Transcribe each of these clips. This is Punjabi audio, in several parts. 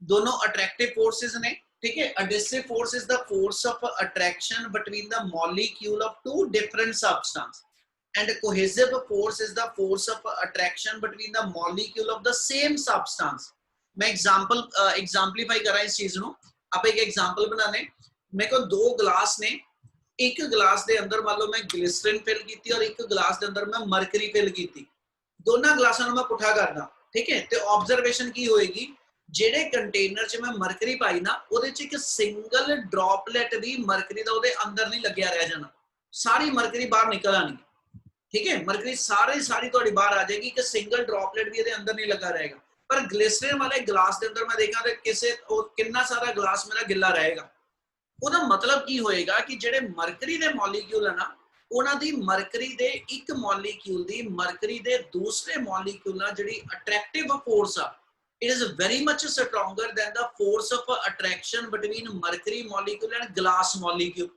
दोनों अट्रैक्टिव फोर्सेस ने, ठीक है। Adhesive force is the force of attraction between the molecule of two different substance and cohesive force is the force of attraction between the molecule of the same substance। मैं एग्जाम्पलीफाई कर रहा इस चीज ਨੂੰ। आप एक एग्जांपल बनाने, मेरे को दो ग्लास ने, एक ग्लास ਦੇ ਅੰਦਰ मान लो मैं ग्लिसरीन फिल की और एक ग्लास ਦੇ अंदर मैं मरकरी फिल की, दोनों ग्लासां ਨੂੰ मैं पुठा करना, ठीक है। ਤੇ ऑब्जर्वेशन की होएगी, ਜਿਹੜੇ ਕੰਟੇਨਰ 'ਚ ਮੈਂ ਮਰਕਰੀ ਪਾਈ ਨਾ ਉਹਦੇ 'ਚ ਇੱਕ ਸਿੰਗਲ ਡ੍ਰੌਪਲੇਟ ਵੀ ਮਰਕਰੀ ਦਾ ਉਹਦੇ ਅੰਦਰ ਨਹੀਂ ਲੱਗਿਆ ਰਹਿ ਜਾਣਾ, ਸਾਰੀ ਮਰਕਰੀ ਬਾਹਰ ਨਿਕਲ ਆਣੀ, ठीक है। मरकरी सारी थोड़ी बाहर आ जाएगी कि सिंगल ड्रॉपलेट भी अंदर नहीं लगा रहेगा। पर ग्लिसरीन वाले ग्लास के अंदर मैं देखा तो किसे कितना सारा ग्लास मेरा गिला रहेगा। ਉਹਦਾ मतलब की होएगा कि ਜਿਹੜੇ ਮਰਕਰੀ ਦੇ ਮੋਲੀਕਿਊਲ ਹੈ ਨਾ, ਉਹਨਾਂ ਦੀ ਮਰਕਰੀ ਦੇ ਇੱਕ ਮੋਲੀਕਿਊਲ ਦੀ ਮਰਕਰੀ ਦੇ ਦੂਸਰੇ ਮੋਲੀਕਿਊਲ ਨਾਲ ਜਿਹੜੀ ਅਟਰੈਕਟਿਵ ਫੋਰਸ ਆ, it is very much stronger than the force of attraction between mercury molecule and glass molecule।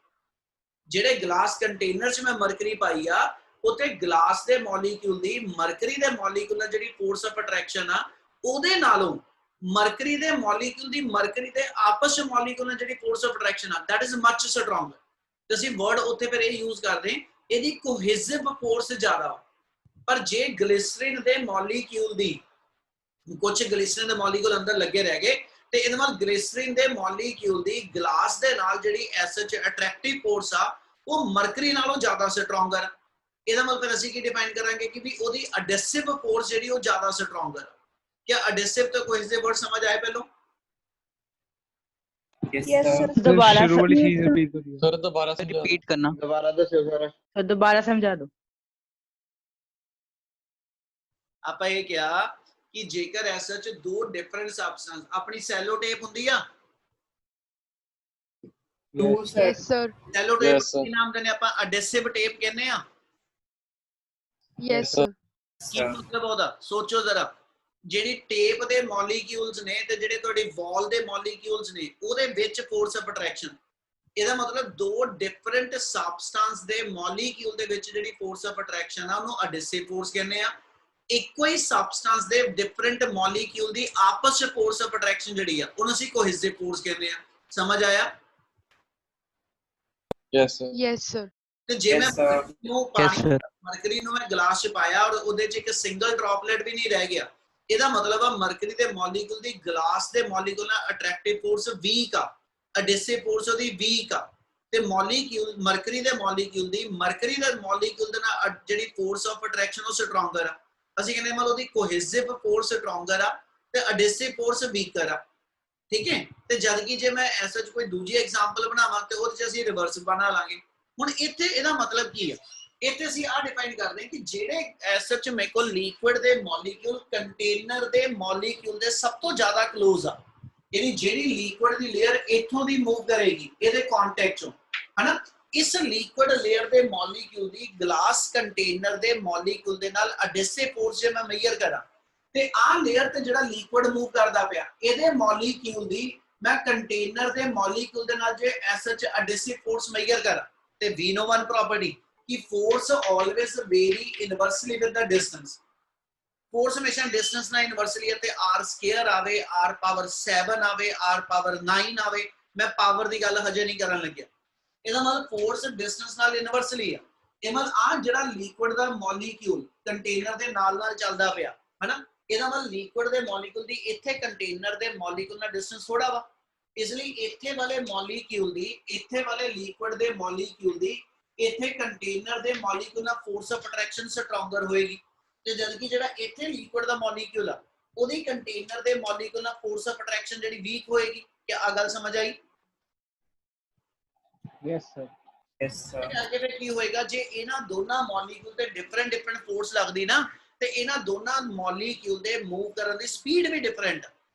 ਜਿਹੜੇ ਗਲਾਸ ਕੰਟੇਨਰ 'ਚ ਮੈਂ ਮਰਕਰੀ ਪਾਈ ਆ, ਉਤੇ ਗਲਾਸ ਦੇ ਮੋਲੀਕਿਊਲ ਦੀ ਮਰਕਰੀ ਦੇ ਮੋਲੀਕਿਊਲ ਨਾਲ ਜਿਹੜੀ ਫੋਰਸ ਆਫ ਅਟਰੈਕਸ਼ਨ ਆ, ਉਹਦੇ ਨਾਲੋਂ ਮਰਕਰੀ ਦੇ ਮੋਲੀਕਿਊਲ ਦੀ ਮਰਕਰੀ ਦੇ ਆਪਸ ਵਿੱਚ ਮੋਲੀਕਿਊਲ ਨਾਲ ਜਿਹੜੀ ਫੋਰਸ ਆਫ ਅਟਰੈਕਸ਼ਨ ਆ, that is much stronger। ਤੇ ਅਸੀਂ ਵਰਡ ਉੱਥੇ ਫਿਰ ਇਹ ਯੂਜ਼ ਕਰਦੇ, ਇਹਦੀ ਕੋਹੇਸਿਵ ਫੋਰਸ ਜ਼ਿਆਦਾ। ਪਰ ਜੇ ਗਲਿਸਰੀਨ ਦੇ ਮੋਲੀਕਿਊਲ ਦੀ, ਕੁਝ ਗਲਿਸਰੀਨ ਦੇ ਮੋਲੀਕਿਊਲ ਅੰਦਰ ਲੱਗੇ ਰਹਿ ਗਏ, ਤੇ ਇਹਦੇ ਨਾਲ ਗਲਿਸਰੀਨ ਦੇ ਮੋਲੀਕਿਊਲ ਦੀ ਗਲਾਸ ਦੇ ਨਾਲ ਜਿਹੜੀ ਐਸਐਚ ਅਟਰੈਕਟਿਵ ਫੋਰਸ ਆ, ਉਹ ਮਰਕਰੀ ਨਾਲੋਂ ਜ਼ਿਆਦਾ ਸਟਰੋਂਗਰ। ਇਹਦਾ ਮਤਲਬ ਫਿਰ ਅਸੀਂ ਕੀ ਡਿਫਾਈਨ ਕਰਾਂਗੇ ਕਿ ਵੀ ਉਹਦੀ ਐਡहेसिव फोर्स ਜਿਹੜੀ ਉਹ ਜ਼ਿਆਦਾ ਸਟਰੋਂਗਰ। क्या एडहेसिव तो कोहेसिव वर्ड समझ आए पहले? Yes sir. दोबारा शुरू वाली चीज रिपीट करिए सर दोबारा से रिपीट करना, दोबारा दसो सर। तो दोबारा समझा दो। ਆਪਾਂ ਇਹ ਕਿਹਾ ਕਿ ਜੇਕਰ ਐਸਾ ਚ ਦੋ ਡਿਫਰੈਂਟ ਸਬਸਟੈਂਸ, ਆਪਣੀ ਸੈਲੋ ਟੇਪ ਹੁੰਦੀ ਆ, यस सर। ਸੈਲੋ ਟੇਪ ਕੀ ਨਾਮ ਦਿੰਦੇ ਆਪਾਂ? ਐਡहेसिव ਟੇਪ ਕਹਿੰਦੇ ਆ। Yes sir. ਕੀ ਮਤਲਬ ਉਹਦਾ? ਸੋਚੋ ਜ਼ਰਾ, ਜਿਹੜੀ ਟੇਪ ਦੇ ਮੋਲੀਕਿਊਲਸ ਨੇ ਤੇ ਜਿਹੜੇ ਤੁਹਾਡੀ ਵਾਲ ਦੇ ਮੋਲੀਕਿਊਲਸ ਨੇ, ਉਹਦੇ ਵਿੱਚ ਫੋਰਸ ਆਫ ਅਟਰੈਕਸ਼ਨ, ਇਹਦਾ ਮਤਲਬ ਦੋ ਡਿਫਰੈਂਟ ਸਬਸਟੈਂਸ ਦੇ ਮੋਲੀਕਿਊਲ ਦੇ ਵਿੱਚ ਜਿਹੜੀ ਫੋਰਸ ਆਫ ਅਟਰੈਕਸ਼ਨ ਆ, ਉਹਨੂੰ ਐਡहेसिव ਫੋਰਸ ਕਹਿੰਦੇ ਆ। ਇੱਕੋ ਹੀ ਸਬਸਟੈਂਸ ਦੇ ਡਿਫਰੈਂਟ ਮੋਲੀਕਿਊਲ ਦੀ ਆਪਸ ਵਿੱਚ ਫੋਰਸ ਆਫ ਅਟਰੈਕਸ਼ਨ ਜਿਹੜੀ ਆ, ਉਹਨੂੰ ਅਸੀਂ ਕੋਹੇਸਿਵ ਫੋਰਸ ਕਹਿੰਦੇ ਆ। ਸਮਝ ਆਇਆ? Yes sir. Yes sir. ਤੇ ਜੇ ਮੈਂ ਮਰਕਰੀ ਨੂੰ ਮੈਂ ਗਲਾਸ 'ਚ ਪਾਇਆ ਔਰ ਉਹਦੇ 'ਚ ਇੱਕ ਸਿੰਗਲ ਡ੍ਰੌਪਲੇਟ ਵੀ ਨਹੀਂ ਰਹਿ ਗਿਆ, ਇਹਦਾ ਮਤਲਬ ਆ ਮਰਕਰੀ ਦੇ ਮੋਲੀਕਿਊਲ ਦੀ ਗਲਾਸ ਦੇ ਮੋਲੀਕਿਊਲ ਨਾਲ ਅਟਰੈਕਟਿਵ ਫੋਰਸ ਵੀਕ ਆ, ਐਡहेसिव ਫੋਰਸ ਉਹਦੀ ਵੀਕ ਆ। ਤੇ ਮੋਲੀਕਿਊਲ ਮਰਕਰੀ ਦੇ ਮੋਲੀਕਿਊਲ ਦੀ ਮਰਕਰੀ ਦੇ ਮੋਲੀਕਿਊਲ ਦੇ ਨਾਲ ਜਿਹੜੀ ਫੋਰਸ ਆਫ ਅਟਰੈਕਸ਼ਨ ਉਹ ਸਟਰੋਂਗਰ ਆ। ਅਸੀਂ ਕਹਿੰਦੇ ਮਤਲਬ ਉਹਦੀ ਕੋਹੇਸਿਵ ਫੋਰਸ ਸਟਰੋਂਗਰ ਆ ਤੇ ਐਡहेसिव ਫੋਰਸ ਵੀਕਰ ਆ, ਠੀਕ ਹੈ। ਤੇ ਜਦ ਕਿ ਜੇ ਮੈਂ ਐਸਾ ਕੋਈ ਦੂਜੀ ਐਗਜ਼ਾਮਪਲ ਬਣਾਵਾਂ ਤੇ ਉਹਦੇ 'ਚ ਅਸੀਂ ਰਿਵਰਸ ਬਣਾ ਲਾਂਗੇ। ਹੁਣ ਇੱਥੇ ਇਹਦਾ ਮਤਲਬ ਕੀ ਆ? ਇੱਥੇ ਅਸੀਂ ਆ ਡਿਫਾਈਨ ਕਰਦੇ ਹਾਂ ਕਿ ਜਿਹੜੇ ਐਸਾ ਚ ਮੇਰੇ ਕੋਲ ਲਿਕੁਇਡ ਦੇ ਮੋਲੀਕਿਊਲ ਕੰਟੇਨਰ ਦੇ ਮੋਲੀਕਿਊਲ ਦੇ ਸਭ ਤੋਂ ਜ਼ਿਆਦਾ ਕਲੋਜ਼ ਆ, ਯਾਨੀ ਜਿਹੜੀ ਲਿਕੁਇਡ ਦੀ ਲੇਅਰ ਇੱਥੋਂ ਦੀ ਮੂਵ ਕਰੇਗੀ ਇਹਦੇ ਕੰਟੈਕਟ ਚੋਂ, ਹਨਾ, ਇਸ ਲਿਕੁਇਡ ਲੇਅਰ ਦੇ ਮੋਲੀਕਿਊਲ ਦੀ ਗਲਾਸ ਕੰਟੇਨਰ ਦੇ ਮੋਲੀਕਿਊਲ ਦੇ ਨਾਲ ਐਡहेसिव ਫੋਰਸ ਜੇ ਮੈਂ ਮੇਜਰ ਕਰਾਂ, ਤੇ ਆ ਲੇਅਰ ਤੇ ਜਿਹੜਾ ਲਿਕੁਇਡ ਮੂਵ ਕਰਦਾ ਪਿਆ, ਇਹਦੇ ਮੋਲੀਕਿਊਲ ਦੀ ਮੈਂ ਕੰਟੇਨਰ ਦੇ ਮੋਲੀਕਿਊਲ ਦੇ ਨਾਲ ਜੇ ਐਸਐਚ ਐਡहेसिव ਫੋਰਸ ਮੇਜਰ ਕਰਾਂ, ਤੇ we know one property कि force always vary inversely with the distance। force हमेशा distance ना inversely है, ते r square आवे, r power 7 आवे, r power 9 आवे। मैं power दी गल हजे नहीं करन लग्या। ਇਹਦਾ ਮਤਲਬ force distance ਨਾਲ inversely ਆ। ਇਹ ਮਤਲਬ ਆ ਜਿਹੜਾ liquid ਦਾ molecule container ਦੇ ਨਾਲ ਚੱਲਦਾ ਪਿਆ, ਹਨਾ, ਇਹਦਾ ਮਤਲਬ liquid ਦੇ molecule ਦੀ ਇੱਥੇ container ਦੇ molecule ਨਾਲ distance ਥੋੜਾ ਵਾ, ਇਸ ਲਈ ਇੱਥੇ ਵਾਲੇ ਮੋਲੀਕਿਊਲ ਦੀ, ਇੱਥੇ ਵਾਲੇ ਲਿਕੁਇਡ ਦੇ ਮੋਲੀਕਿਊਲ ਦੀ ਇੱਥੇ ਕੰਟੇਨਰ ਦੇ ਮੋਲੀਕਿਊਲ ਨਾਲ ਫੋਰਸ ਆਫ ਅਟਰੈਕਸ਼ਨ ਸਟਰੋਂਗਰ ਹੋਏਗੀ, ਤੇ ਜਦ ਕਿ ਜਿਹੜਾ ਇੱਥੇ ਲਿਕੁਇਡ ਦਾ ਮੋਲੀਕਿਊਲ ਆ, ਉਹਦੀ ਕੰਟੇਨਰ ਦੇ ਮੋਲੀਕਿਊਲ ਨਾਲ ਫੋਰਸ ਆਫ ਅਟਰੈਕਸ਼ਨ ਜਿਹੜੀ ਵੀਕ ਹੋਏਗੀ। ਕਿ ਆ ਗੱਲ ਸਮਝ ਆਈ? Yes sir. Yes sir. ਅੱਗੇ ਫਿਰ ਕੀ ਹੋਏਗਾ? ਜੇ ਇਹਨਾਂ ਦੋਨਾਂ ਮੋਲੀਕਿਊਲ ਤੇ ਡਿਫਰੈਂਟ ਫੋਰਸ ਲੱਗਦੀ ਨਾ, ਤੇ ਇਹਨਾਂ ਦੋਨਾਂ ਮੋਲੀਕਿਊਲ ਦੇ ਮੂਵ ਕਰਨ ਦੀ ਸਪੀਡ ਵੀ ਡਿਫਰੈਂਟ।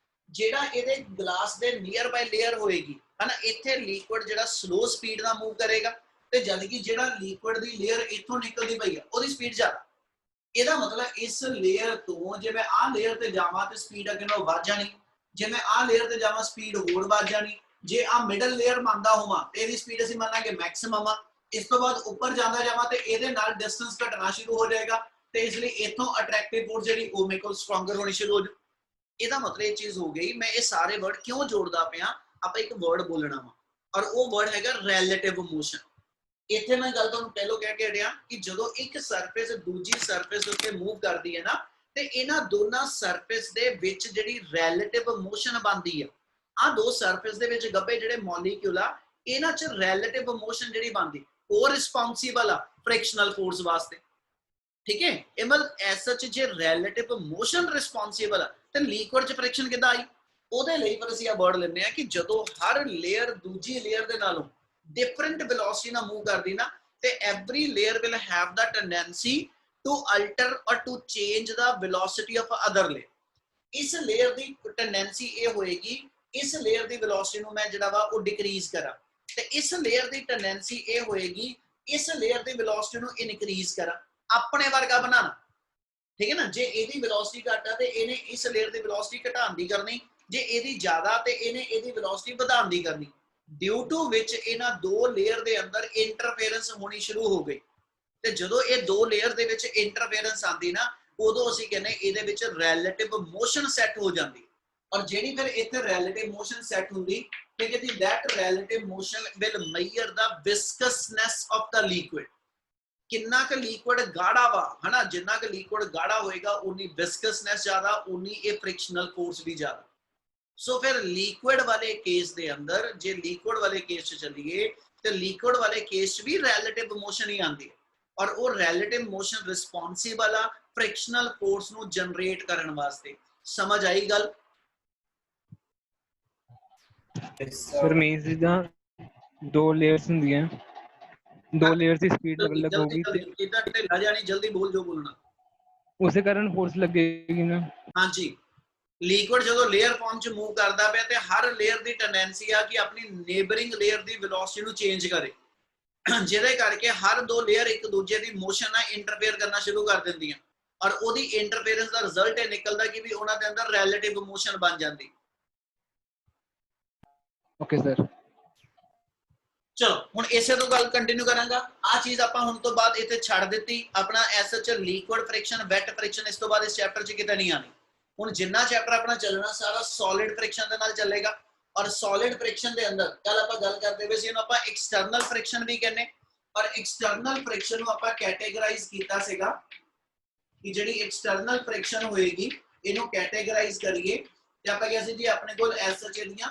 ਜਿਹੜਾ ਇਹਦੇ ਗਲਾਸ ਦੇ ਨੀਅਰ ਬਾਈ ਲੇਅਰ ਹੋਏਗੀ, ਹਨਾ, ਇੱਥੇ ਲਿਕੁਇਡ ਜਿਹੜਾ ਸਲੋ ਸਪੀਡ ਨਾਲ ਮੂਵ ਕਰੇਗਾ, ਤੇ ਜਦ ਕਿ ਜਿਹੜਾ ਲਿਕੁਇਡ ਦੀ ਲੇਅਰ ਇੱਥੋਂ ਨਿਕਲਦੀ ਪਈ ਆ, ਉਹਦੀ ਸਪੀਡ ਜ਼ਿਆਦਾ। ਇਹਦਾ ਮਤਲਬ ਇਸ ਲੇਅਰ ਤੋਂ ਜੇ ਮੈਂ ਆਹ ਲੇਅਰ ਤੇ ਜਾਵਾਂ ਤੇ ਸਪੀਡ ਅੱਗੇ ਨਾਲੋਂ ਵੱਧ ਜਾਣੀ, ਜੇ ਮੈਂ ਆਹ ਲੇਅਰ ਤੇ ਜਾਵਾਂ ਸਪੀਡ ਹੋਰ ਵੱਧ ਜਾਣੀ। ਜੇ ਆ ਮਿਡਲ ਲੇਅਰ ਮੰਨਦਾ ਹੋਵਾਂ ਤੇ ਇਹਦੀ ਸਪੀਡ ਅਸੀਂ ਮੰਨਾਂਗੇ ਮੈਕਸਿਮਮ ਆ। ਇਸ ਤੋਂ ਬਾਅਦ ਉੱਪਰ ਜਾਂਦਾ ਜਾਵਾਂ ਤੇ ਇਹਦੇ ਨਾਲ ਡਿਸਟੈਂਸ ਘਟਣਾ ਸ਼ੁਰੂ ਹੋ ਜਾਏਗਾ, ਤੇ ਇਸ ਲਈ ਇੱਥੋਂ ਅਟਰੈਕਟਿਵ ਫੋਰਸ ਜਿਹੜੀ ਉਹ ਮੇਰੇ ਕੋਲ ਸਟਰੋਂਗਰ ਹੋਣੀ ਸ਼ੁਰੂ ਹੋ ਜਾਊ। ਇਹਦਾ ਮਤਲਬ ਇਹ ਚੀਜ਼ ਹੋ ਗਈ। ਮੈਂ ਇਹ ਸਾਰੇ ਵਰਡ ਕਿਉਂ ਜੋੜਦਾ ਪਿਆ, ਆਪਾਂ ਇੱਕ ਵਰਡ ਬੋਲਣਾ ਵਾ ਔਰ ਉਹ ਵਰਡ ਹੈਗਾ ਰਿਲੇਟਿਵ ਮੋਸ਼ਨ। ਇੱਥੇ ਮੈਂ ਗੱਲ ਤੁਹਾਨੂੰ ਪਹਿਲਾਂ ਕਹਿ ਕੇ ਹਟਿਆ ਕਿ ਜਦੋਂ ਇੱਕ ਸਰਫੇਸ ਦੂਜੀ ਸਰਫੇਸ ਦੇ ਉੱਤੇ ਮੂਵ ਕਰਦੀ ਹੈ ਨਾ, ਤੇ ਇਹਨਾਂ ਦੋਨਾਂ ਸਰਫੇਸ ਦੇ ਵਿੱਚ ਜਿਹੜੀ ਰਿਲੇਟਿਵ ਮੋਸ਼ਨ ਬਣਦੀ ਆ, ਆ ਦੋ ਸਰਫੇਸ ਦੇ ਵਿੱਚ ਗੱਬੇ ਜਿਹੜੇ ਮੋਲੀਕਿਊਲ ਆ, ਇਹਨਾਂ 'ਚ ਰਿਲੇਟਿਵ ਮੋਸ਼ਨ ਜਿਹੜੀ ਬਣਦੀ ਉਹ ਰਿਸਪੌਂਸੀਬਲ ਆ ਫ੍ਰਿਕਸ਼ਨਲ ਫੋਰਸ ਵਾਸਤੇ। ਠੀਕ ਹੈ, ਇਹ ਮਤਲਬ ਐਸ ਸੱਚ ਜੇ ਰਿਲੇਟਿਵ ਮੋਸ਼ਨ ਰਿਸਪੌਂਸੀਬਲ ਆ ਤੇ ਲਿਕੁਇਡ 'ਚ ਫ੍ਰਿਕਸ਼ਨ ਕਿੱਦਾਂ ਆਈ? ਉਹਦੇ ਲਈ ਪਰ ਅਸੀਂ ਇਹ ਵਰਡ ਲੈਂਦੇ ਆ ਕਿ ਜਦੋਂ ਹਰ ਲੇਅਰ ਦੂਜੀ ਲੇਅਰ ਦੇ ਨਾਲੋਂ different velocity ਨਾਲ move ਕਰਦੀ ਨਾ, ਤੇ every layer will have the tendency to alter or to change the velocity of other layer। ਇਸ layer ਦੀ tendency ਇਹ ਹੋਏਗੀ, ਇਸ layer ਦੀ velocity ਨੂੰ ਮੈਂ ਜਿਹੜਾ ਵਾ ਉਹ decrease ਕਰਾਂ, ਤੇ ਇਸ layer ਦੀ tendency ਇਹ ਹੋਏਗੀ ਇਸ layer ਦੀ velocity ਨੂੰ increase ਕਰਾਂ, ਆਪਣੇ ਵਰਗਾ ਬਣਾਉਣਾ। ਠੀਕ ਹੈ ਨਾ, ਜੇ ਇਹਦੀ velocity ਘੱਟ ਆ ਤੇ ਇਹਨੇ ਇਸ layer ਦੀ velocity ਘਟਾਉਣ ਦੀ ਕਰਨੀ, ਜੇ ਇਹਦੀ ਜ਼ਿਆਦਾ ਤੇ ਇਹਨੇ ਇਹਦੀ velocity ਵਧਾਉਣ ਦੀ ਕਰਨੀ। ਡਿਊ ਟੂ ਵਿਚ ਇਹਨਾਂ ਦੋ ਲੇਅਰ ਦੇ ਅੰਦਰ ਇੰਟਰਫੇਰੈਂਸ ਹੋਣੀ ਸ਼ੁਰੂ ਹੋ ਗਈ, ਤੇ ਜਦੋਂ ਇਹ ਦੋ ਲੇਅਰ ਦੇ ਵਿੱਚ ਇੰਟਰਫੇਰੈਂਸ ਆਂਦੀ ਨਾ, ਉਦੋਂ ਅਸੀਂ ਕਹਿੰਦੇ ਇਹਦੇ ਵਿੱਚ ਰਿਲੇਟਿਵ ਮੋਸ਼ਨ ਸੈੱਟ ਹੋ ਜਾਂਦੀ। ਔਰ ਜਿਹੜੀ ਫਿਰ ਇੱਥੇ ਰਿਲੇਟਿਵ ਮੋਸ਼ਨ ਸੈੱਟ ਹੁੰਦੀ, ਠੀਕ ਹੈ ਜੀ, that relative motion will measure the viscousness of the liquid। ਕਿੰਨਾ ਕੁ ਲਿਕੁਇਡ ਗਾੜਾ ਵਾ, ਹਨਾ, ਜਿੰਨਾ ਕੁ ਲਿਕੁਇਡ ਗਾੜਾ ਹੋਏਗਾ ਉਨੀ ਵਿਸਕਸਨੈਸ ਜ਼ਿਆਦਾ, ਉਨੀ ਇਹ ਫ੍ਰਿਕਸ਼ਨਲ ਫੋਰਸ ਵੀ ਜ਼ਿਆਦਾ। ਸੋ ਫਿਰ ਲਿਕੁਇਡ ਵਾਲੇ ਕੇਸ ਦੇ ਅੰਦਰ, ਜੇ ਲਿਕੁਇਡ ਵਾਲੇ ਕੇਸ 'ਚ ਚੱਲੀਏ ਤੇ ਲਿਕੁਇਡ ਵਾਲੇ ਕੇਸ 'ਚ ਵੀ ਰਿਲੇਟਿਵ ਮੋਸ਼ਨ ਹੀ ਆਉਂਦੀ ਹੈ, ਔਰ ਉਹ ਰਿਲੇਟਿਵ ਮੋਸ਼ਨ ਰਿਸਪੌਂਸੀਬਲ ਆ ਫ੍ਰਿਕਸ਼ਨਲ ਫੋਰਸ ਨੂੰ ਜਨਰੇਟ ਕਰਨ ਵਾਸਤੇ। ਸਮਝ ਆਈ ਗੱਲ? ਸਰ ਮੀਨਸ ਜਿੱਦਾਂ ਦੋ ਲੇਅਰਸ ਹੁੰਦੀਆਂ, ਦੋ ਲੇਅਰਸ ਦੀ ਸਪੀਡ ਅਲੱਗ ਹੋਊਗੀ ਤੇ ਇਦਾਂ ਢਿੱਲਾ ਜਾਣੀ, ਜਲਦੀ ਬੋਲ ਜੋ ਬੋਲਣਾ। ਉਸੇ ਕਾਰਨ ਫੋਰਸ ਲੱਗੇਗੀ ਨਾ। ਹਾਂਜੀ, ਲਿਕੁਇਡ ਜਦੋਂ ਲੇਅਰ ਫਾਰਮ 'ਚ ਮੂਵ ਕਰਦਾ ਪਿਆ ਤੇ ਹਰ ਲੇਅਰ ਦੀ ਟੈਂਡੈਂਸੀ ਆ ਕਿ ਆਪਣੀ ਨੇਬਰਿੰਗ ਲੇਅਰ ਦੀ ਵੈਲੋਸਿਟੀ ਨੂੰ ਚੇਂਜ ਕਰੇ, ਜਿਹਦੇ ਕਰਕੇ ਹਰ ਦੋ ਲੇਅਰ ਇੱਕ ਦੂਜੇ ਦੀ ਮੋਸ਼ਨ ਨਾਲ ਇੰਟਰਫੇਅਰ ਕਰਨਾ ਸ਼ੁਰੂ ਕਰ ਦਿੰਦੀਆਂ, ਔਰ ਉਹਦੀ ਇੰਟਰਫੇਰੈਂਸ ਦਾ ਰਿਜ਼ਲਟ ਇਹ ਨਿਕਲਦਾ ਕਿ ਵੀ ਉਹਨਾਂ ਦੇ ਅੰਦਰ ਰਿਲੇਟਿਵ ਮੋਸ਼ਨ ਬਣ ਜਾਂਦੀ। ਓਕੇ ਸਰ, ਚਲੋ ਹੁਣ ਇਸੇ ਤੋਂ ਗੱਲ ਕੰਟੀਨਿਊ ਕਰਾਂਗਾ। ਆ ਚੀਜ਼ ਆਪਾਂ ਹੁਣ ਤੋਂ ਬਾਅਦ ਇੱਥੇ ਛੱਡ ਦਿੱਤੀ, ਆਪਣਾ S H liquid friction, wet friction ਇਸ ਤੋਂ ਬਾਅਦ ਇਸ ਚੈਪਟਰ 'ਚ ਕਿਤੇ ਨਹੀਂ ਆਣੀ। ਹੁਣ ਜਿੰਨਾ ਚੈਪਟਰ ਆਪਣਾ ਚੱਲਣਾ ਸਾਰਾ ਸੋਲਿਡ ਫ੍ਰਿਕਸ਼ਨ ਦੇ ਨਾਲ ਚੱਲੇਗਾ, ਔਰ ਸੋਲਿਡ ਫ੍ਰਿਕਸ਼ਨ ਦੇ ਅੰਦਰ ਕੱਲ ਆਪਾਂ ਗੱਲ ਕਰਦੇ ਪਏ ਸੀ, ਇਹਨੂੰ ਆਪਾਂ ਐਕਸਟਰਨਲ ਫ੍ਰਿਕਸ਼ਨ ਵੀ ਕਹਿੰਦੇ, ਔਰ ਐਕਸਟਰਨਲ ਫ੍ਰਿਕਸ਼ਨ ਨੂੰ ਆਪਾਂ ਕੈਟੇਗਰਾਈਜ਼ ਕੀਤਾ ਸੀਗਾ ਕਿ ਜਿਹੜੀ ਐਕਸਟਰਨਲ ਫ੍ਰਿਕਸ਼ਨ ਹੋਏਗੀ ਇਹਨੂੰ ਕੈਟੇਗਰਾਈਜ਼ ਕਰੀਏ, ਤੇ ਆਪਾਂ ਕਿਹਾ ਸੀ ਜੀ ਆਪਣੇ ਕੋਲ ਐਸਐਚ ਦੀਆਂ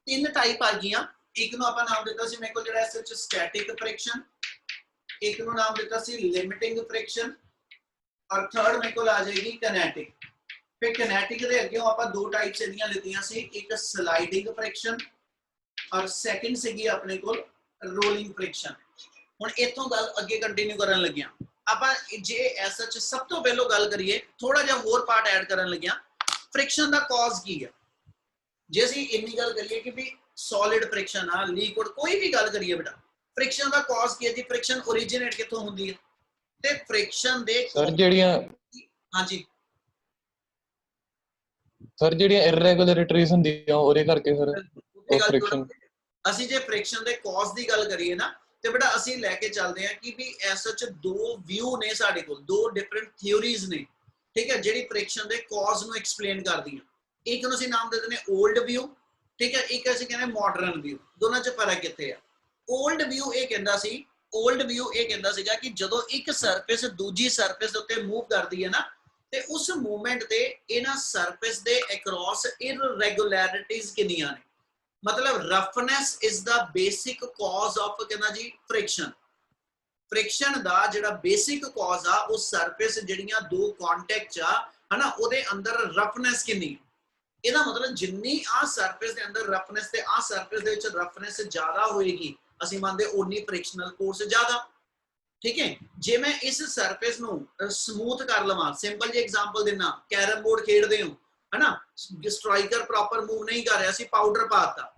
ਤਿੰਨ ਟਾਈਪ ਆ ਗਈਆਂ। ਇੱਕ ਨੂੰ ਆਪਾਂ ਨਾਮ ਦਿੱਤਾ ਸੀ ਮੇਰੇ ਕੋਲ ਜਿਹੜਾ ਐਸਐਚ ਸਟੈਟਿਕ ਫ੍ਰਿਕਸ਼ਨ, ਇੱਕ ਨੂੰ ਨਾਮ ਦਿੱਤਾ ਸੀ ਲਿਮਿਟਿੰਗ ਫ੍ਰਿਕਸ਼ਨ, ਔਰ ਥਰਡ ਮੇਰੇ ਕੋਲ ਆ ਜਾਏਗੀ ਕਿਨੈਟਿਕ। ਫਿਰ ਕਿਨੈਟਿਕ ਦੇ ਅੱਗੇ ਆਪਾਂ ਦੋ ਟਾਈਪਸ ਇਹਦੀਆਂ ਲਿੱਤੀਆਂ ਸੀ, ਇੱਕ ਸਲਾਈਡਿੰਗ ਫ੍ਰਿਕਸ਼ਨ ਔਰ ਸੈਕਿੰਡ ਸੀਗੀ ਆਪਣੇ ਕੋਲ ਰੋਲਿੰਗ ਫ੍ਰਿਕਸ਼ਨ। ਹੁਣ ਇੱਥੋਂ ਗੱਲ ਅੱਗੇ ਕੰਟੀਨਿਊ ਕਰਨ ਲੱਗਿਆ ਆਪਾਂ, ਜੇ ਐਸਐਚ ਸਭ ਤੋਂ ਪਹਿਲਾਂ ਗੱਲ ਕਰੀਏ, ਥੋੜਾ ਜਿਹਾ ਹੋਰ ਪਾਰਟ ਐਡ ਕਰਨ ਲੱਗਿਆ, ਫ੍ਰਿਕਸ਼ਨ ਦਾ ਕਾਜ਼ ਕੀ ਹੈ। ਜੇ ਅਸੀਂ ਇੰਨੀ ਗੱਲ ਕਰੀਏ ਕਿ ਵੀ ਸੋਲਿਡ ਫ੍ਰਿਕਸ਼ਨ ਆ, ਲਿਕੁਇਡ, ਕੋਈ ਵੀ ਗੱਲ ਕਰੀਏ ਬੇਟਾ, ਫ੍ਰਿਕਸ਼ਨ ਦਾ ਕਾਜ਼ ਕੀ ਹੈ ਜੀ, ਫ੍ਰਿਕਸ਼ਨ ओरिजिनेट ਕਿੱਥੋਂ ਹੁੰਦੀ ਹੈ, ਤੇ ਫ੍ਰਿਕਸ਼ਨ ਦੇ ਸਰ ਜਿਹੜੀਆਂ ਹਾਂਜੀ ਸਰ ਜਿਹੜੀਆਂ ਇਰੈਗੂਲਰਿਟੀਜ਼ ਹੁੰਦੀਆਂ ਉਹਦੇ ਕਰਕੇ ਸਰ ਫ੍ਰਿਕਸ਼ਨ। ਅਸੀਂ ਜੇ ਫ੍ਰਿਕਸ਼ਨ ਦੇ ਕਾਜ਼ ਦੀ ਗੱਲ ਕਰੀਏ ਨਾ, ਤੇ ਬੇਟਾ ਅਸੀਂ ਲੈ ਕੇ ਚੱਲਦੇ ਹਾਂ ਕਿ ਵੀ ਐਸਐਚ ਦੋ ਵਿਊ ਨੇ ਸਾਡੇ ਕੋਲ, ਦੋ ਡਿਫਰੈਂਟ ਥਿਊਰੀਜ਼ ਨੇ, ਠੀਕ ਹੈ, ਜਿਹੜੀ ਫ੍ਰਿਕਸ਼ਨ ਦੇ ਕਾਜ਼ ਨੂੰ ਐਕਸਪਲੇਨ ਕਰਦੀਆਂ। ਇੱਕ ਨੂੰ ਅਸੀਂ ਨਾਮ ਦੇ ਦਿੰਦੇ 올ਡ ਵਿਊ, ਠੀਕ ਹੈ, ਇੱਕ ਅਸੀਂ ਕਹਿੰਦੇ ਮਾਡਰਨ ਵਿਊ। ਦੋਨਾਂ 'ਚ ਫਰਕ ਕਿੱਥੇ ਆ? 올ਡ ਵਿਊ ਇਹ ਕਹਿੰਦਾ ਸੀਗਾ ਕਿ ਜਦੋਂ ਇੱਕ ਸਰਫੇਸ ਦੂਜੀ ਸਰਫੇਸ ਦੇ ਉੱਤੇ ਮੂਵ ਕਰਦੀ ਹੈ ਨਾ, ਤੇ ਉਸ ਮੂਵਮੈਂਟ ਤੇ ਇਹਨਾਂ ਸਰਫੇਸ ਦੇ ਅਕ੍ਰੋਸ ਇਰਰੈਗੂਲੈਰਿਟੀਜ਼ ਕਿੰਨੀਆਂ ਨੇ, ਮਤਲਬ roughness is the basic cause of ਕਹਿੰਦਾ ਜੀ ਫ੍ਰਿਕਸ਼ਨ। ਫ੍ਰਿਕਸ਼ਨ ਦਾ ਜਿਹੜਾ ਬੇਸਿਕ ਕਾਜ਼ ਆ, ਉਹ ਸਰਫੇਸ ਜਿਹੜੀਆਂ ਦੋ ਕੰਟੈਕਟ 'ਚ ਆ, ਹਨਾ, ਉਹਦੇ ਅੰਦਰ ਰਫਨੈਸ ਕਿੰਨੀ। ਇਹਦਾ ਮਤਲਬ ਜਿੰਨੀ ਆ ਸਰਫੇਸ ਦੇ ਅੰਦਰ ਰਫਨੈਸ ਤੇ ਆ ਸਰਫੇਸ ਦੇ ਵਿੱਚ ਰਫਨੈਸ ਜ਼ਿਆਦਾ ਹੋਏਗੀ, ਅਸੀਂ ਮੰਨਦੇ ਉਨੀ ਫ੍ਰਿਕਸ਼ਨਲ ਫੋਰਸ ਜ਼ਿਆਦਾ। ਠੀਕ ਹੈ, ਜੇ ਮੈਂ ਇਸ ਸਰਫੇਸ ਨੂੰ ਸਮੂਥ ਕਰ ਲਵਾਂ, ਸਿੰਪਲ ਜੀ ਐਗਜ਼ਾਮਪਲ ਦੇਣਾ, ਕੈਰਮ ਬੋਰਡ ਖੇਡਦੇ ਹੋ, ਹਨਾ, ਸਟ੍ਰਾਈਕਰ ਪ੍ਰੋਪਰ ਮੂਵ ਨਹੀਂ ਕਰ ਰਿਹਾ, ਅਸੀਂ ਪਾਊਡਰ ਪਾਤਾ,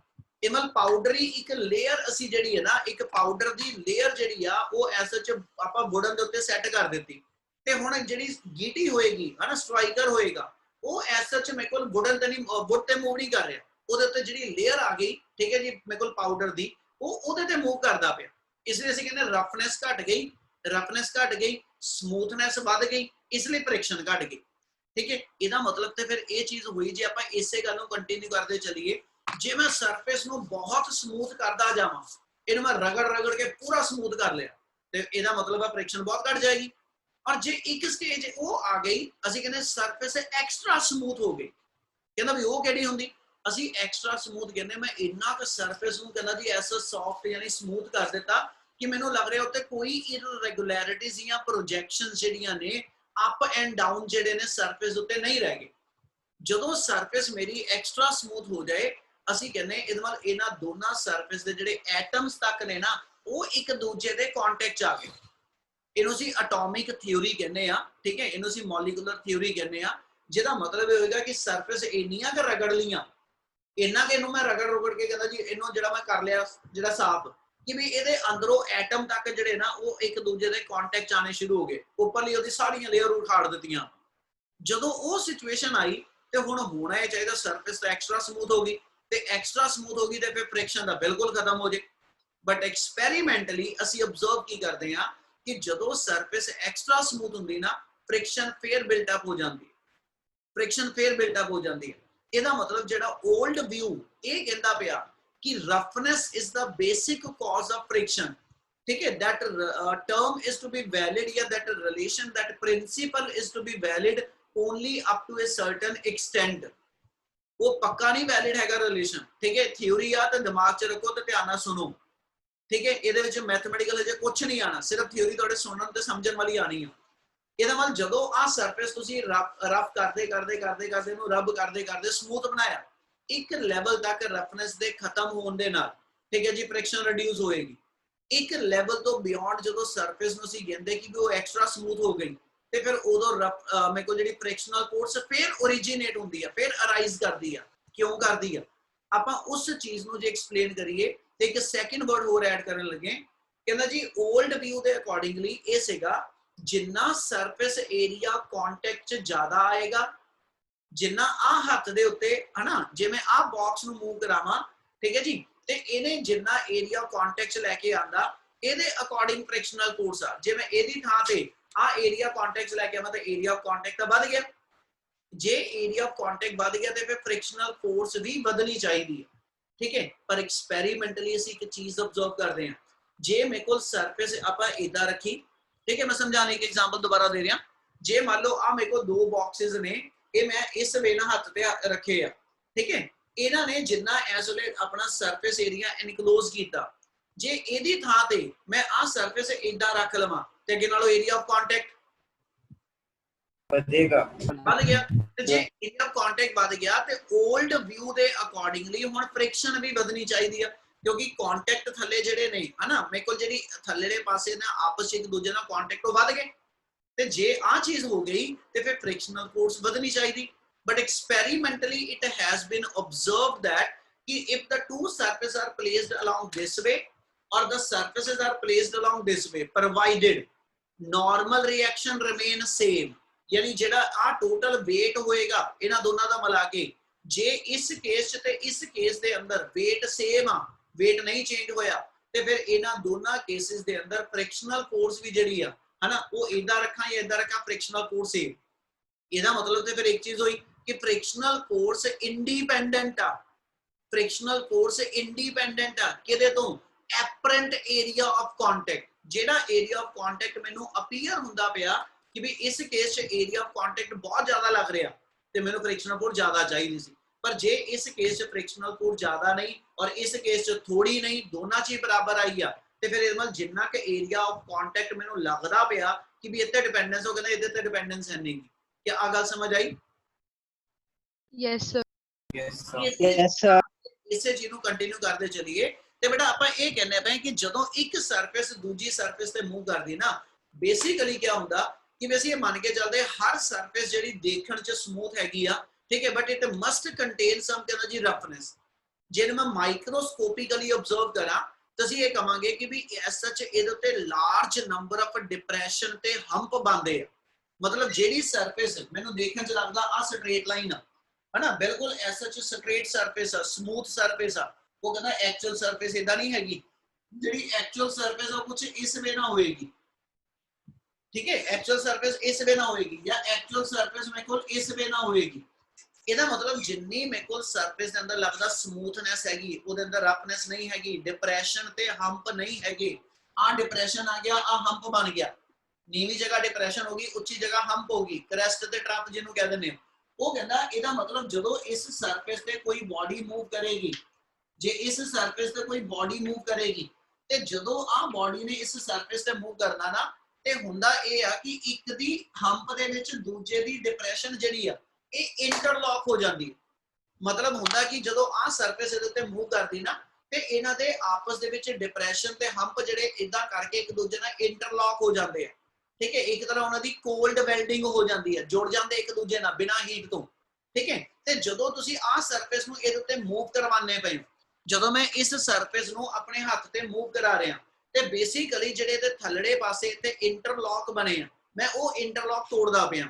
ਇਹ ਮਤਲਬ ਪਾਊਡਰੀ ਇੱਕ ਲੇਅਰ ਅਸੀਂ ਜਿਹੜੀ ਹੈ ਨਾ, ਇੱਕ ਪਾਊਡਰ ਦੀ ਲੇਅਰ ਜਿਹੜੀ ਆ ਉਹ ਐਸਐਚ ਆਪਾਂ ਵੁਡਨ ਦੇ ਉੱਤੇ ਸੈੱਟ ਕਰ ਦਿੱਤੀ, ਤੇ ਹੁਣ ਜਿਹੜੀ ਗੀਟੀ ਹੋਏਗੀ, ਹਨਾ, ਸਟ੍ਰਾਈਕਰ ਹੋਏਗਾ, ਉਹ ਐਸਐਚ ਮੇਰੇ ਕੋਲ ਵੁਡਨ ਤੇ ਨਹੀਂ, ਵੁੱਡ ਤੇ ਮੂਵ ਨਹੀਂ ਕਰ ਰਿਹਾ, ਉਹਦੇ ਉੱਤੇ ਜਿਹੜੀ ਲੇਅਰ ਆ ਗਈ, ਠੀਕ ਹੈ ਜੀ, ਮੇਰੇ ਕੋਲ ਪਾਊਡਰ ਦੀ, ਉਹ ਉਹਦੇ ਤੇ ਮੂਵ ਕਰਦਾ ਪਿਆ। ਇਸ ਲਈ ਅਸੀਂ ਕਹਿੰਦੇ ਰਫਨੈਸ ਘਟ ਗਈ, ਸਮੂਥਨੈਸ ਵੱਧ ਗਈ, ਇਸ ਲਈ ਫ੍ਰਿਕਸ਼ਨ ਘਟ ਗਈ। ठीक है। ਇਹਦਾ ਮਤਲਬ ਤੇ ਫਿਰ ਇਹ ਚੀਜ਼ ਹੋਈ ਜੇ ਆਪਾਂ ਇਸੇ ਗੱਲ ਨੂੰ ਕੰਟੀਨਿਊ ਕਰਦੇ ਚੱਲੀਏ, ਜੇ ਮੈਂ ਸਰਫੇਸ ਨੂੰ ਬਹੁਤ ਸਮੂਥ ਕਰਦਾ ਜਾਵਾਂ, ਇਹਨੂੰ ਮੈਂ ਰਗੜ ਕੇ ਪੂਰਾ ਸਮੂਥ ਕਰ ਲਿਆ, ਤੇ ਇਹਦਾ ਮਤਲਬ ਆ ਫ੍ਰਿਕਸ਼ਨ ਬਹੁਤ ਘਟ ਜਾਏਗੀ। ਔਰ ਜੇ ਇੱਕ ਸਟੇਜ ਉਹ ਆ ਗਈ, ਅਸੀਂ ਕਹਿੰਦੇ ਸਰਫੇਸ ਐਕਸਟਰਾ ਸਮੂਥ ਹੋ ਗਈ, ਕਹਿੰਦਾ ਵੀ ਉਹ ਕਿਹੜੀ ਹੁੰਦੀ, ਅਸੀਂ ਐਕਸਟਰਾ ਸਮੂਥ ਕਹਿੰਦੇ ਮੈਂ ਇੰਨਾ ਕੁ ਸਰਫੇਸ ਨੂੰ ਕਹਿੰਦਾ ਜੀ ਐਸਾ ਸੌਫਟ ਯਾਨੀ ਸਮੂਥ ਕਰ ਦਿੱਤਾ ਕਿ ਮੈਨੂੰ ਲੱਗ ਰਿਹਾ ਉੱਤੇ ਕੋਈ ਇਰਰੈਗੂਲੈਰਿਟੀਜ਼ ਜਾਂ ਪ੍ਰੋਜੈਕਸ਼ਨਸ ਜਿਹੜੀਆਂ ਨੇ ਅਪ ਐਂਡ ਡਾਊਨ ਜਿਹੜੇ ਨੇ ਸਰਫੇਸ ਉੱਤੇ ਨਹੀਂ ਰਹਿ ਗਏ। ਜਦੋਂ ਸਰਫੇਸ ਮੇਰੀ ਐਕਸਟਰਾ ਸਮੂਥ ਹੋ ਜਾਏ, ਅਸੀਂ ਕਹਿੰਦੇ ਇਹਦੇ ਨਾਲ ਇਹਨਾਂ ਦੋਨਾਂ ਸਰਫੇਸ ਦੇ ਜਿਹੜੇ ਐਟਮਸ ਤੱਕ ਨੇ ਨਾ, ਉਹ ਇੱਕ ਦੂਜੇ ਦੇ ਕੰਟੈਕਟ ਚ ਆ ਗਏ। ਇਹਨੂੰ ਅਸੀਂ ਐਟੋਮਿਕ ਥਿਊਰੀ ਕਹਿੰਦੇ ਆ, ਠੀਕ ਹੈ, ਇਹਨੂੰ ਅਸੀਂ ਮੋਲੀਕੂਲਰ ਥਿਊਰੀ ਕਹਿੰਦੇ ਆ, ਜਿਹਦਾ ਮਤਲਬ ਇਹ ਹੋਏਗਾ ਕਿ ਸਰਫੇਸ ਇੰਨੀਆਂ ਕਿ ਰਗੜ ਲੀਆਂ, ਇੰਨਾ ਕਿ ਇਹਨੂੰ ਮੈਂ ਰਗੜ ਕੇ ਕਹਿੰਦਾ ਜੀ ਇਹਨੂੰ ਜਿਹੜਾ ਮੈਂ ਕਰ ਲਿਆ ਜਿਹੜਾ ਸਾਫ਼, ਕਿ ਵੀ ਇਹਦੇ ਅੰਦਰੋਂ ਐਟਮ ਤੱਕ ਜਿਹੜੇ ਨਾ ਉਹ ਇੱਕ ਦੂਜੇ ਦੇ ਕੰਟੈਕਟ ਆਣੇ ਸ਼ੁਰੂ ਹੋ ਗਏ, ਉੱਪਰਲੀ ਉਹਦੀ ਸਾਰੀਆਂ ਲੇਅਰ ਉਖਾੜ ਦਿੱਤੀਆਂ। ਜਦੋਂ ਉਹ ਸਿਚੁਏਸ਼ਨ ਆਈ ਤੇ ਹੁਣ ਹੋਣਾ ਇਹ ਚਾਹੀਦਾ ਸਰਫੇਸ ਤਾਂ ਐਕਸਟਰਾ ਸਮੂਥ ਹੋ ਗਈ, ਤੇ ਐਕਸਟਰਾ ਸਮੂਥ ਹੋ ਗਈ ਤੇ ਫਿਰ ਫ੍ਰਿਕਸ਼ਨ ਦਾ ਬਿਲਕੁਲ ਖਤਮ ਹੋ ਜੇ। ਬਟ ਐਕਸਪੈਰੀਮੈਂਟਲੀ ਅਸੀਂ ਅਬਜ਼ਰਵ ਕੀ ਕਰਦੇ ਆ ਕਿ ਜਦੋਂ ਸਰਫੇਸ ਐਕਸਟਰਾ ਸਮੂਥ ਹੁੰਦੀ ਨਾ, ਫ੍ਰਿਕਸ਼ਨ ਫੇਰ ਬਿਲਟ ਅਪ ਹੋ ਜਾਂਦੀ ਹੈ, ਫ੍ਰਿਕਸ਼ਨ ਫੇਰ ਬਿਲਟ ਅਪ ਹੋ ਜਾਂਦੀ ਹੈ। ਇਹਦਾ ਮਤਲਬ ਜਿਹੜਾ 올ਡ ਵਿਊ ਇਹ ਕਹਿੰਦਾ ਪਿਆ ਕਿ roughness is the basic cause of friction, ठीक है, that term is to be valid, या that relation, that principle is to be valid only up to a certain extent। वो पक्का नहीं वैलिड हैगा रिलेशन, ठीक है। थ्योरी आ तो दिमाग च रखो तो ध्यान नाल सुनो, ठीक है। ਇਹਦੇ ਵਿੱਚ ਮੈਥਮੈਟਿਕਲ ਅਜੇ ਕੁਝ ਨਹੀਂ ਆਣਾ, ਸਿਰਫ ਥਿਉਰੀ ਤੁਹਾਡੇ ਸੁਣਨ ਤੇ ਸਮਝਣ ਵਾਲੀ ਆਣੀ ਆ। ਇਹਦਾ ਮਤਲਬ ਜਦੋਂ ਆ ਸਰਫੇਸ ਤੁਸੀਂ ਰਫ ਕਰਦੇ ਇਹਨੂੰ ਰਬ ਕਰਦੇ ਸਮੂਥ ਬਣਾਇਆ, ਇੱਕ ਲੈਵਲ ਤੱਕ ਰਫਨੈਸ ਦੇ ਖਤਮ ਹੋਣ ਦੇ ਨਾਲ, ਠੀਕ ਹੈ ਜੀ, ਫ੍ਰਿਕਸ਼ਨ ਰਿਡਿਊਸ ਹੋਏਗੀ। ਇੱਕ ਲੈਵਲ ਤੋਂ ਬਿਯੋਂਡ ਜਦੋਂ ਸਰਫੇਸ ਨੂੰ ਅਸੀਂ ਕਹਿੰਦੇ ਕਿ ਉਹ ਐਕਸਟਰਾ ਸਮੂਥ ਹੋ ਗਈ, ਤੇ ਫਿਰ ਉਦੋਂ ਮੇਰੇ ਕੋਲ ਜਿਹੜੀ ਫ੍ਰਿਕਸ਼ਨਲ ਫੋਰਸ ਫਿਰ ਓਰੀਜੀਨੇਟ ਹੁੰਦੀ ਆ, ਫਿਰ ਅਰਾਈਜ਼ ਕਰਦੀ ਆ। ਕਿਉਂ ਕਰਦੀ ਆ? ਆਪਾਂ ਉਸ ਚੀਜ਼ ਨੂੰ ਜੇ ਐਕਸਪਲੇਨ ਕਰੀਏ ਤੇ ਇੱਕ ਸੈਕਿੰਡ ਵਰਡ ਹੋਰ ਐਡ ਕਰਨ ਲੱਗੇ, ਕਹਿੰਦਾ ਜੀ 올ਡ ਵਿਊ ਦੇ ਅਕੋਰਡਿੰਗਲੀ ਇਹ ਸੀਗਾ ਜਿੰਨਾ ਸਰਫੇਸ ਏਰੀਆ ਕੰਟੈਕਟ ਚ ਜ਼ਿਆਦਾ ਆਏਗਾ, ਜਿੰਨਾ ਆ ਹੱਥ ਦੇ ਉੱਤੇ ਹਨਾ, ਜਿਵੇਂ ਆ ਬਾਕਸ ਨੂੰ ਮੂਵ ਕਰਾਵਾਂ, ਠੀਕ ਹੈ ਜੀ, ਤੇ ਇਹਨੇ ਜਿੰਨਾ ਏਰੀਆ ਕੰਟੈਕਟ ਚ ਲੈ ਕੇ ਆਂਦਾ, ਇਹਦੇ ਅਕੋਰਡਿੰਗ ਫ੍ਰਿਕਸ਼ਨਲ ਫੋਰਸ ਆ। ਜਿਵੇਂ ਇਹਦੀ ਥਾਂ ਤੇ ਆ ਏਰੀਆ ਕੰਟੈਕਟ ਚ ਲੈ ਕੇ ਆਵਾਂ ਤਾਂ ਏਰੀਆ ਆਫ ਕੰਟੈਕਟ ਤਾਂ ਵੱਧ ਗਿਆ। ਜੇ ਏਰੀਆ ਆਫ ਕੰਟੈਕਟ ਵੱਧ ਗਿਆ ਤੇ ਫਿਰ ਫ੍ਰਿਕਸ਼ਨਲ ਫੋਰਸ ਵੀ ਵਧਣੀ ਚਾਹੀਦੀ ਹੈ, ਠੀਕ ਹੈ। ਪਰ ਐਕਸਪੈਰੀਮੈਂਟਲੀ ਅਸੀਂ ਇੱਕ ਚੀਜ਼ ਅਬਜ਼ਰਵ ਕਰਦੇ ਹਾਂ, ਜੇ ਮੇਰੇ ਕੋਲ ਸਰਫੇਸ ਆਪਾਂ ਇਦਾਂ ਰੱਖੀ, ठीक है, मैं समझाने की एग्जांपल दोबारा दे रहा। जे मान लो आ मेरे को दो बॉक्सेस ने, ये मैं इस वे ना हाथ पे रखे आ, ठीक है, इन्हां ने जिन्ना इस वे अपना सरफेस एरिया इनक्लोज कीता, जे इहदी थां ते मैं आ सरफेस इदां रख लवां ते अगे नालों एरिया ऑफ कांटेक्ट ਵਧੇਗਾ, ਵੱਧ ਗਿਆ। ਤੇ ਜੇ ਏਰੀਆ ਆਫ ਕਾਂਟੈਕਟ ਵੱਧ ਗਿਆ ਤੇ 올ਡ ਵਿਊ ਦੇ ਅਕੋਰਡਿੰਗਲੀ ਹੁਣ ਫ੍ਰਿਕਸ਼ਨ ਵੀ ਵਧਣੀ ਚਾਹੀਦੀ ਆ, क्योंकि कांटेक्ट थले जेडे ने हना मेरे को जेडी थलेड़े पासे ना आपस एक दूसरे ना कांटेक्ट वध गए, ते जे आ चीज हो गई ते फिर फ्रिक्शनल फोर्स ਵਧਣੀ ਚਾਹੀਦੀ। But experimentally it has been observed that कि if the two surfaces are placed along this way or the surfaces are placed along this way, provided normal reaction remain same, यानी जेड़ा आ टोटल वेट होएगा इना दोनों दा मिला के, जे इस केस च ते इस केस दे अंदर वेट सेम आ, वेट नहीं चेंज होया, ते फिर इना दोनों केसेस दे अंदर फ्रिक्शनल फोर्स भी जड़ी आ है ना, वो इदा रखा या इदा रखा, फ्रिक्शनल फोर्स सेम। ਇਹਦਾ ਮਤਲਬ ਤੇ ਫਿਰ ਇੱਕ ਚੀਜ਼ ਹੋਈ ਕਿ ਫ੍ਰਿਕਸ਼ਨਲ ਫੋਰਸ ਇੰਡੀਪੈਂਡੈਂਟ ਆ, ਫ੍ਰਿਕਸ਼ਨਲ ਫੋਰਸ ਇੰਡੀਪੈਂਡੈਂਟ ਆ ਕਿਹਦੇ ਤੋਂ? Apparent area of contact. ਜਿਹੜਾ ਏਰੀਆ ਆਫ ਕੰਟੈਕਟ ਮੈਨੂੰ ਅਪੀਅਰ ਹੁੰਦਾ ਪਿਆ ਕਿ ਵੀ ਇਸ ਕੇਸ 'ਚ ਏਰੀਆ ਆਫ ਕੰਟੈਕਟ ਬਹੁਤ ਜ਼ਿਆਦਾ ਲੱਗ ਰਿਹਾ ਤੇ ਮੈਨੂੰ ਫ੍ਰਿਕਸ਼ਨਲ ਫੋਰਸ ਜ਼ਿਆਦਾ ਚਾਹੀਦੀ ਸੀ, पर जे इस केस फ्रिक्शनल फोर्स ज्यादा नहीं और इस केस थोड़ी नहीं, दोनों च बराबर आई आ, ते फिर इस जिन्ना के एरिया ऑफ कांटेक्ट मैनू लगदा पिया कि भी इत्ते डिपेंडेंस हो, कहंदा इहदे ते डिपेंडेंस है नहीं। क्या आ गल समझ आई? Yes sir, yes sir. इसे चीज नू कंटिन्यू करते चलिए ते बेटा आपां ये कहने पे कि जदों एक सरफेस दूजी सरफेस ते मूव करदी ना, बेसिकली क्या हुंदा कि वैसे ये मान के चलते हर सरफेस जिहड़ी देखण च स्मूथ हैगी आ, ठीक है, but it must contain some कहना जी रफनेस। जे मैं माइक्रोस्कोपिकली ऑब्जर्व करा तो ਅਸੀਂ ਇਹ ਕਹਾਂਗੇ ਕਿ ਵੀ ਐਸ ਸੱਚ ਇਹਦੇ ਉੱਤੇ ਲਾਰਜ ਨੰਬਰ ਆਫ ਡਿਪਰੈਸ਼ਨ ਤੇ ਹੰਪ ਬੰਦੇ ਆ। ਮਤਲਬ ਜਿਹੜੀ ਸਰਫੇਸ ਮੈਨੂੰ ਦੇਖਣ ਚ ਲੱਗਦਾ ਆ ਸਟ੍ਰੇਟ ਲਾਈਨ ਆ, ਹਨਾ, ਬਿਲਕੁਲ ਐਸ ਸੱਚ ਸਟ੍ਰੇਟ ਸਰਫੇਸ ਆ, ਸਮੂਥ ਸਰਫੇਸ ਆ, ਉਹ ਕਹਿੰਦਾ ਐਕਚੁਅਲ ਸਰਫੇਸ ਇਦਾਂ ਨਹੀਂ ਹੈਗੀ। ਜਿਹੜੀ ਐਕਚੁਅਲ ਸਰਫੇਸ ਆ ਕੁਝ ਇਸ ਵੇ ਨਾ ਹੋਏਗੀ, ठीक है एक्चुअल सरफेस इस वे ना होएगी या एक्चुअल सरफेस मेरे को इस वे ना होएगी ਇਹਦਾ ਮਤਲਬ ਜਿੰਨੀ ਮੇਰੇ ਕੋਲ ਸਰਫੇਸ ਦੇ ਅੰਦਰ ਲੱਗਦਾ ਸਮੂਥਨੈਸ ਹੈਗੀ ਉਹਦੇ ਅੰਦਰ ਰਫਨੈਸ ਨਹੀਂ ਹੈਗੀ ਡਿਪਰੈਸ਼ਨ ਤੇ ਹੰਪ ਨਹੀਂ ਹੈਗੇ ਆ ਡਿਪਰੈਸ਼ਨ ਆ ਗਿਆ ਆ ਹੰਪ ਬਣ ਗਿਆ ਨੀਵੀਂ ਜਗ੍ਹਾ ਡਿਪਰੈਸ਼ਨ ਹੋਗੀ ਉੱਚੀ ਜਗ੍ਹਾ ਹੰਪ ਹੋਗੀ ਕ੍ਰੈਸਟ ਤੇ ਟਰਪ ਜਿਹਨੂੰ ਕਹਿ ਦਿੰਦੇ ਆ ਉਹ ਕਹਿੰਦਾ ਇਹਦਾ ਮਤਲਬ ਜਦੋਂ ਇਸ ਸਰਫੇਸ ਤੇ ਕੋਈ ਬਾਡੀ ਮੂਵ ਕਰੇਗੀ ਜੇ ਇਸ ਸਰਫੇਸ ਤੇ ਕੋਈ ਬਾਡੀ ਮੂਵ ਕਰੇਗੀ ਤੇ ਜਦੋਂ ਆ ਬਾਡੀ ਨੇ ਇਸ ਸਰਫੇਸ ਤੇ ਮੂਵ ਕਰਨਾ ਨਾ ਤੇ ਹੁੰਦਾ ਇਹ ਆ ਕਿ ਇੱਕ ਦੀ ਹੰਪ ਦੇ ਵਿੱਚ ਦੂਜੇ ਦੀ ਡਿਪਰੈਸ਼ਨ ਜਿਹੜੀ ਆ ਇਹ ਇੰਟਰਲੌਕ ਹੋ ਜਾਂਦੀ ਹੈ ਮਤਲਬ ਹੁੰਦਾ ਕਿ ਜਦੋਂ ਆ ਸਰਫੇਸ ਦੇ ਉੱਤੇ ਮੂਵ ਕਰਦੀ ਨਾ ਤੇ ਇਹਨਾਂ ਦੇ ਆਪਸ ਦੇ ਵਿੱਚ ਡਿਪਰੈਸ਼ਨ ਤੇ ਹੰਪ ਜਿਹੜੇ ਇਦਾਂ ਕਰਕੇ ਇੱਕ ਦੂਜੇ ਨਾਲ ਇੰਟਰਲੌਕ ਹੋ ਜਾਂਦੇ ਆ ਠੀਕ ਹੈ ਇੱਕ ਤਰ੍ਹਾਂ ਉਹਨਾਂ ਦੀ ਕੋਲਡ ਵੈਲਡਿੰਗ ਹੋ ਜਾਂਦੀ ਹੈ ਜੁੜ ਜਾਂਦੇ ਇੱਕ ਦੂਜੇ ਨਾਲ ਬਿਨਾਂ ਹੀਟ ਤੋਂ ਠੀਕ ਹੈ ਤੇ ਜਦੋਂ ਤੁਸੀਂ ਆ ਸਰਫੇਸ ਨੂੰ ਇਹਦੇ ਉੱਤੇ ਮੂਵ ਕਰਵਾਉਂਦੇ ਪਏ ਜਦੋਂ ਮੈਂ ਇਸ ਸਰਫੇਸ ਨੂੰ ਆਪਣੇ ਹੱਥ ਤੇ ਮੂਵ ਕਰਾ ਰਿਹਾ ਤੇ ਬੇਸਿਕਲੀ ਜਿਹੜੇ ਇਹਦੇ ਥੱਲੜੇ ਪਾਸੇ ਇੱਥੇ ਇੰਟਰਲੌਕ ਬਣੇ ਆ ਮੈਂ ਉਹ ਇੰਟਰਲੌਕ ਤੋੜਦਾ ਪਿਆ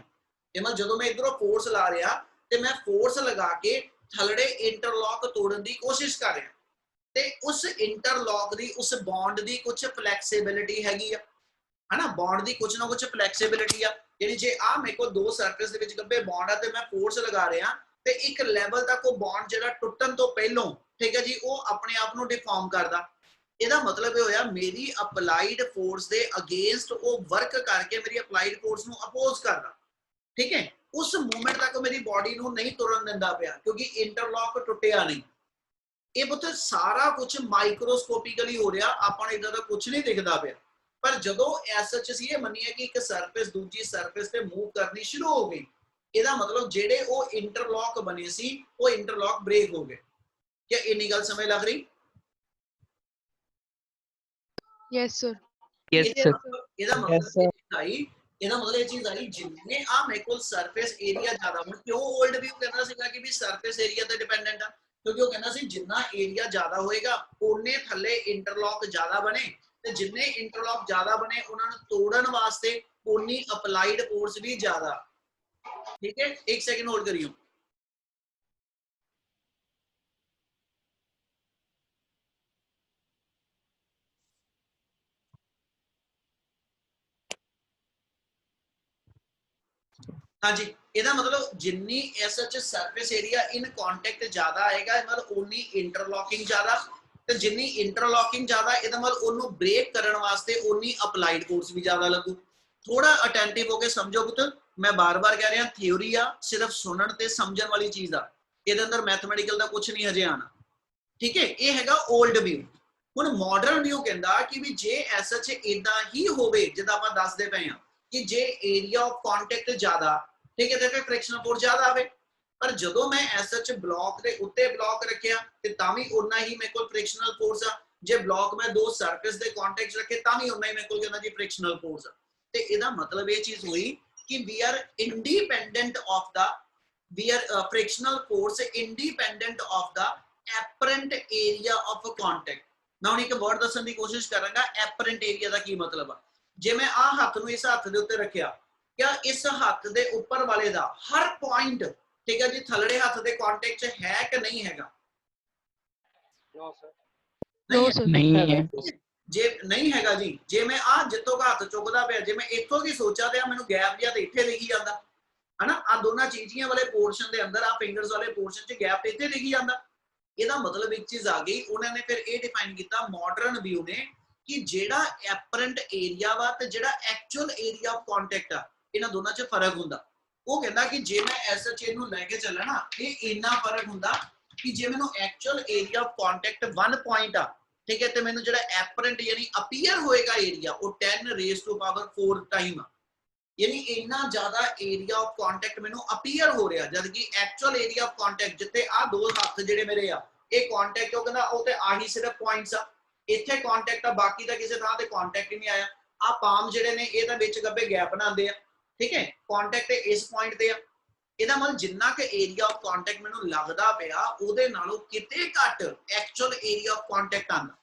ਇਹ ਮਤਲਬ ਜਦੋਂ ਮੈਂ ਇਧਰੋਂ ਫੋਰਸ ਲਾ ਰਿਹਾ ਤੇ ਮੈਂ ਫੋਰਸ ਲਗਾ ਕੇ ਥੱਲੜੇ ਇੰਟਰਲੌਕ ਤੋੜਨ ਦੀ ਕੋਸ਼ਿਸ਼ ਕਰ ਰਿਹਾ ਤੇ ਉਸ ਇੰਟਰਲੌਕ ਦੀ ਉਸ ਬੌਂਡ ਦੀ ਕੁਝ ਫਲੈਕਸੀਬਿਲਿਟੀ ਹੈਗੀ ਆ ਹਨਾ ਬੌਂਡ ਦੀ ਕੁਝ ਨਾ ਕੁਝ ਫਲੈਕਸੀਬਿਲਿਟੀ ਆ ਯਾਨੀ ਜੇ ਆ ਮੇਰੇ ਕੋਲ ਦੋ ਸਰਫੇਸ ਦੇ ਵਿੱਚ ਗੱਬੇ ਬੌਂਡ ਆ ਤੇ ਮੈਂ ਫੋਰਸ ਲਗਾ ਰਿਹਾ ਤੇ ਇੱਕ ਲੈਵਲ ਤੱਕ ਉਹ ਬੌਂਡ ਜਿਹੜਾ ਟੁੱਟਣ ਤੋਂ ਪਹਿਲਾਂ ਠੀਕ ਹੈ ਜੀ ਉਹ ਆਪਣੇ ਆਪ ਨੂੰ ਡਿਫਾਰਮ ਕਰਦਾ ਇਹਦਾ ਮਤਲਬ ਇਹ ਹੋਇਆ ਮੇਰੀ ਅਪਲਾਈਡ ਫੋਰਸ ਦੇ ਅਗੇਂਸਟ ਉਹ ਵਰਕ ਕਰਕੇ ਮੇਰੀ ਅਪਲਾਈਡ ਫੋਰਸ ਨੂੰ ਅਪੋਜ਼ ਕਰਦਾ ठीक है उस मूवमेंट तक मेरी बॉडी ਨੂੰ ਨਹੀਂ ਤੁਰਨ ਦਿੰਦਾ ਪਿਆ ਕਿਉਂਕਿ ਇੰਟਰਲੌਕ ਟੁੱਟਿਆ ਨਹੀਂ ਇਹ ਪੁੱਤ ਸਾਰਾ ਕੁਝ ਮਾਈਕਰੋਸਕੋਪਿਕਲੀ ਹੋ ਰਿਹਾ ਆਪਾਂ ਨੂੰ ਇਦਾਂ ਦਾ ਕੁਝ ਨਹੀਂ ਦਿਖਦਾ ਪਿਆ ਪਰ ਜਦੋਂ ਐਸਐਚ ਸੀ ਇਹ ਮੰਨੀਏ ਕਿ ਇੱਕ ਸਰਫੇਸ ਦੂਜੀ ਸਰਫੇਸ ਤੇ ਮੂਵ ਕਰਨੀ ਸ਼ੁਰੂ ਹੋ ਗਈ ਇਹਦਾ ਮਤਲਬ ਜਿਹੜੇ ਉਹ ਇੰਟਰਲੌਕ ਬਣੇ ਸੀ ਉਹ ਇੰਟਰਲੌਕ ਬ੍ਰੇਕ ਹੋ ਗਏ ਕੀ ਇੰਨੀ ਗੱਲ ਸਮਝ ਲੱਗ ਰਹੀ Yes, sir. Yes, sir. ਇਹਦਾ ਮਤਲਬ ਇਹਦਾ ਮਤਲਬ ਇਹ ਚੀਜ਼ ਆਈ ਜਿੰਨੇ ਆ ਮੇਰੇ ਕੋਲ ਸਰਫੇਸ ਏਰੀਆ ਜ਼ਿਆਦਾ ਹੁਣ ਕਿਉਂ 올ਡ ਵਿਊ ਕਹਿੰਦਾ ਸੀਗਾ ਕਿ ਵੀ ਸਰਫੇਸ ਏਰੀਆ ਤੇ ਡਿਪੈਂਡੈਂਟ ਆ ਕਿਉਂਕਿ ਉਹ ਕਹਿੰਦਾ ਸੀ ਜਿੰਨਾ ਏਰੀਆ ਜ਼ਿਆਦਾ ਹੋਏਗਾ ਉਹਨੇ ਥੱਲੇ ਇੰਟਰਲੌਕ ਜ਼ਿਆਦਾ ਬਣੇ ਤੇ ਜਿੰਨੇ ਇੰਟਰਲੌਕ ਜ਼ਿਆਦਾ ਬਣੇ ਉਹਨਾਂ ਨੂੰ ਤੋੜਨ ਵਾਸਤੇ ਉਨੀ ਅਪਲਾਈਡ ਫੋਰਸ ਵੀ ਜ਼ਿਆਦਾ ਠੀਕ ਹੈ ਇੱਕ ਸੈਕਿੰਡ ਹੋਲਡ ਕਰਿਓ हाँ जी ਇਹਦਾ ਮਤਲਬ ਜਿੰਨੀ ਐਸਐਚ ਸਰਫੇਸ ਏਰੀਆ ਇਨ ਕੰਟੈਕਟ ਜ਼ਿਆਦਾ ਆਏਗਾ ਮਤਲਬ ਉਨੀ ਇੰਟਰਲੌਕਿੰਗ ਜ਼ਿਆਦਾ ਤੇ ਜਿੰਨੀ ਇੰਟਰਲੌਕਿੰਗ ਜ਼ਿਆਦਾ ਇਹਦਾ ਮਤਲਬ ਉਹਨੂੰ ਬ੍ਰੇਕ ਕਰਨ ਵਾਸਤੇ ਉਨੀ ਅਪਲਾਈਡ ਫੋਰਸ ਵੀ ਜ਼ਿਆਦਾ ਲੱਗੂ ਥੋੜਾ ਅਟੈਂਟਿਵ ਹੋ ਕੇ ਸਮਝੋ ਪੁੱਤ ਮੈਂ ਬਾਰ-ਬਾਰ ਕਹਿ ਰਿਹਾ ਥਿਉਰੀ ਆ ਸਿਰਫ ਸੁਣਨ ਤੇ ਸਮਝਣ ਵਾਲੀ ਚੀਜ਼ ਆ ਇਹਦੇ ਅੰਦਰ ਮੈਥਮੈਟੀਕਲ ਦਾ ਕੁਝ ਨਹੀਂ ਹਜੇ ਆਣਾ ਠੀਕ ਹੈ ਇਹ ਹੈਗਾ 올ਡ ਵਿਊ ਹੁਣ ਮਾਡਰਨ ਵਿਊ ਕਹਿੰਦਾ ਕਿ ਵੀ ਜੇ ਐਸਐਚ ਇਦਾਂ ਹੀ ਹੋਵੇ ਜਿੱਦਾਂ ਆਪਾਂ ਦੱਸਦੇ ਪਏ ਆ ਕਿ ਜੇ ਏਰੀਆ ਆਫ ਕੰਟੈਕਟ ਜ਼ਿਆਦਾ ठीक है तो फिर फ्रिक्शनल फोर्स ज्यादा आवे पर जदों मैं एसएच ब्लॉक दे उत्ते ब्लॉक रखिया ते तावी उतना ही मेरे को फ्रिक्शनल फोर्स आ जे ब्लॉक में दो सरफेस दे कांटेक्ट रखे तावी उतना ही मेरे को कहना जी फ्रिक्शनल फोर्स आ ते एदा मतलब ये चीज हुई कि we are independent of the frictional force independent of the apparent area of contact मैं हुण एक वर्ड दसन दी कोशिश करांगा एपरेंट एरिया दा की मतलब आ जे मैं आ हाथ नु इस हाथ दे उत्ते रखिया क्या इस हाथ दे ऊपर वाले दा हर पॉइंट ठीक है जी थलड़े हाथ दे कांटेक्ट च है कि नहीं हैगा No, sir. नहीं है जे नहीं हैगा जी जे मैं आ जित्तों का हाथ चुकदा पिया जे मैं इत्थों की सोचा ते मैनू गैप जिहा ते इत्थे दिखी जांदा है ना आ दोनों चीजियां वाले पोर्शन दे अंदर आ फिंगर्स वाले पोर्शन च गैप इत्थे दिखी जांदा ਇਹਦਾ ਮਤਲਬ ਇੱਕ ਚੀਜ਼ ਆ ਗਈ ਉਹਨਾਂ ਨੇ ਫਿਰ ਇਹ ਡਿਫਾਈਨ ਕੀਤਾ ਮਾਡਰਨ ਵਿਊ ਨੇ ਕਿ ਜਿਹੜਾ ਐਪਰੈਂਟ ਏਰੀਆ ਵਾ ਤੇ ਜਿਹੜਾ ਐਕਚੁਅਲ ਏਰੀਆ ਆਫ ਕੰਟੈਕਟ ਆ ਇਹਨਾਂ ਦੋਨਾਂ 'ਚ ਫਰਕ ਹੁੰਦਾ ਉਹ ਕਹਿੰਦਾ ਕਿ ਜੇ ਮੈਂ ਐਸਐਚ ਨੂੰ ਲੈ ਕੇ ਚੱਲਾਂ ਨਾ ਇਹ ਇੰਨਾ ਫਰਕ ਹੁੰਦਾ ਕਿ ਜੇ ਮੈਨੂੰ actual area of contact 1 point ਆ ਠੀਕ ਹੈ ਤੇ ਮੈਨੂੰ ਜਿਹੜਾ ਐਪਰੈਂਟ ਯਾਨੀ ਅਪੀਅਰ ਹੋਏਗਾ ਏਰੀਆ ਉਹ 10 ਰੇਜ਼ ਟੂ ਪਾਵਰ 4 ਟਾਈਮ ਆ ਯਾਨੀ ਇੰਨਾ ਜ਼ਿਆਦਾ ਏਰੀਆ ਆਫ ਕੰਟੈਕਟ ਮੈਨੂੰ ਅਪੀਅਰ ਹੋ ਰਿਹਾ ਜਦ ਕਿ ਐਕਚੁਅਲ ਏਰੀਆ ਆਫ ਕੰਟੈਕਟ ਜਿੱਥੇ ਆ ਦੋ ਹੱਥ ਜਿਹੜੇ ਮੇਰੇ ਆ ਇਹ ਕੰਟੈਕਟ ਉਹ ਕਹਿੰਦਾ ਉਹ ਤੇ ਆਹੀ ਸਿਰਫ ਪੁਆਇੰਟਸ ਆ ਇੱਥੇ ਕੰਟੈਕਟ ਆ ਬਾਕੀ ਦਾ ਕਿਸੇ ਥਾਂ ਤੇ ਕੰਟੈਕਟ ਹੀ ਨਹੀਂ ਆਇਆ ਆ ਪਾਮ ਜਿਹੜੇ ਨੇ ਇਹ ਤਾਂ ਵਿੱਚ ਗੱਬੇ ਗੈਪ ਬਣਾਉਂਦੇ ਆ ਠੀਕ ਹੈ ਕੰਟੈਕਟ ਇਸ ਪੁਆਇੰਟ ਤੇ ਆ ਇਹਦਾ ਮਤਲਬ ਜਿੰਨਾ ਕਿ ਏਰੀਆ ਆਫ ਕੰਟੈਕਟ ਮੈਨੂੰ ਲੱਗਦਾ ਪਿਆ ਉਹਦੇ ਨਾਲੋਂ ਕਿਤੇ ਘੱਟ ਐਕਚੁਅਲ ਏਰੀਆ ਆਫ ਕੰਟੈਕਟ ਆਂਦਾ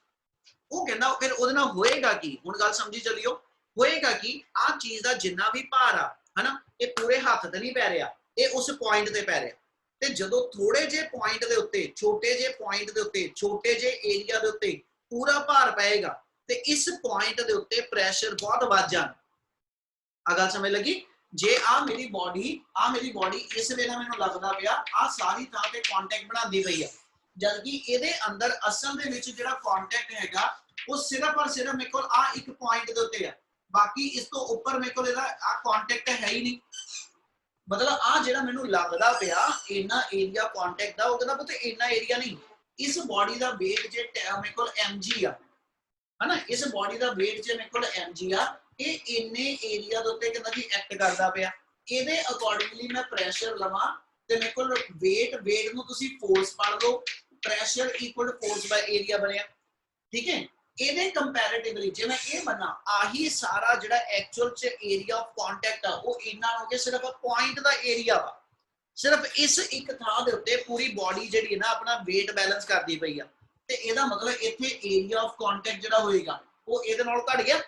ਉਹ ਕਹਿੰਦਾ ਫਿਰ ਉਹਦੇ ਨਾਲ ਹੋਏਗਾ ਕੀ ਹੁਣ ਗੱਲ ਸਮਝੀ ਚੱਲਿਓ ਹੋਏਗਾ ਕਿ ਆ ਚੀਜ਼ ਦਾ ਜਿੰਨਾ ਵੀ ਭਾਰ ਆ ਹਨਾ ਇਹ ਪੂਰੇ ਹੱਥ ਤੇ ਨਹੀਂ ਪੈ ਰਿਹਾ ਇਹ ਉਸ ਪੁਆਇੰਟ ਤੇ ਪੈ ਰਿਹਾ ਤੇ ਜਦੋਂ ਥੋੜੇ ਜਿਹੇ ਪੁਆਇੰਟ ਦੇ ਉੱਤੇ ਛੋਟੇ ਜਿਹੇ ਪੁਆਇੰਟ ਦੇ ਉੱਤੇ ਛੋਟੇ ਜਿਹੇ ਏਰੀਆ ਦੇ ਉੱਤੇ ਪੂਰਾ ਭਾਰ ਪਏਗਾ ਤੇ ਇਸ ਪੁਆਇੰਟ ਦੇ ਉੱਤੇ ਪ੍ਰੈਸ਼ਰ ਬਹੁਤ ਵੱਧ ਜਾਣਾ आ गल समझ लगी। जे आ मेरी बॉडी इस वेले मैनूं लगदा पिया आ सारी थां ते कॉन्टैक्ट बनांदी पई आ, जबकि ਇਹਦੇ ਅੰਦਰ ਅਸਲ ਦੇ ਵਿੱਚ ਜਿਹੜਾ ਕੰਟੈਕਟ ਹੈਗਾ ਉਹ ਸਿਰਫ ਔਰ ਸਿਰਫ ਮੇਰੇ ਕੋਲ ਆ ਇੱਕ ਪੁਆਇੰਟ ਦੇ ਉੱਤੇ ਆ, ਬਾਕੀ ਇਸ ਤੋਂ ਉੱਪਰ ਮੇਰੇ ਕੋਲ ਇਹਦਾ ਆ ਕੰਟੈਕਟ ਹੈ ਹੀ ਨਹੀਂ। ਮਤਲਬ ਆ ਜਿਹੜਾ ਮੈਨੂੰ ਲੱਗਦਾ ਪਿਆ ਇੰਨਾ ਏਰੀਆ ਕੰਟੈਕਟ ਦਾ, ਉਹ ਕਹਿੰਦਾ ਪੁੱਤ ਇੰਨਾ ਏਰੀਆ ਨਹੀਂ, ਇਸ ਬੋਡੀ ਦਾ weight ਜੇ ਮੇਰੇ ਕੋਲ mg ਆ, ਹਨਾ, ਇਸ ਬੋਡੀ ਦਾ weight ਜੇ ਮੇਰੇ ਕੋਲ mg ਆ, ਇਹ ਇੰਨੇ ਏਰੀਆ ਦੇ ਉੱਤੇ ਕਹਿੰਦਾ ਜੀ ਐਕਟ ਕਰਦਾ ਪਿਆ। ਇਹਦੇ ਅਕੋਰਡਿੰਗਲੀ ਮੈਂ ਪ੍ਰੈਸ਼ਰ ਲਵਾਂ ਤੇ ਮੇਰੇ ਕੋਲ weight ਨੂੰ ਤੁਸੀਂ ਫੋਰਸ ਪੜ ਲਓ, ਪ੍ਰੈਸ਼ਰ ਇਕੁਅਲ ਫੋਰਸ ਬਾਈ ਏਰੀਆ ਬਣਿਆ, ਠੀਕ ਹੈ। ਇਹਦੇ ਕੰਪੈਰੀਟਿਵਲੀ ਜੇ ਮੈਂ ਇਹ ਮੰਨਾਂ ਆਹੀ ਸਾਰਾ ਜਿਹੜਾ ਐਕਚੁਅਲ ਚ ਏਰੀਆ ਆਫ ਕੰਟੈਕਟ ਆ ਉਹ ਇੰਨਾ ਹੋ ਗਿਆ ਸਿਰਫ ਪੁਆਇੰਟ ਦਾ ਏਰੀਆ ਵਾ, ਸਿਰਫ ਇਸ ਇੱਕ ਥਾਂ ਦੇ ਉੱਤੇ ਪੂਰੀ ਬੋਡੀ ਜਿਹੜੀ ਹੈ ਨਾ ਆਪਣਾ weight ਬੈਲੈਂਸ ਕਰਦੀ ਪਈ ਆ, ਤੇ ਇਹਦਾ ਮਤਲਬ ਇੱਥੇ ਏਰੀਆ ਆਫ ਕੰਟੈਕਟ ਜਿਹੜਾ ਹੋਏਗਾ ਉਹ ਇਹਦੇ ਨਾਲ ਘਟ ਗਿਆ।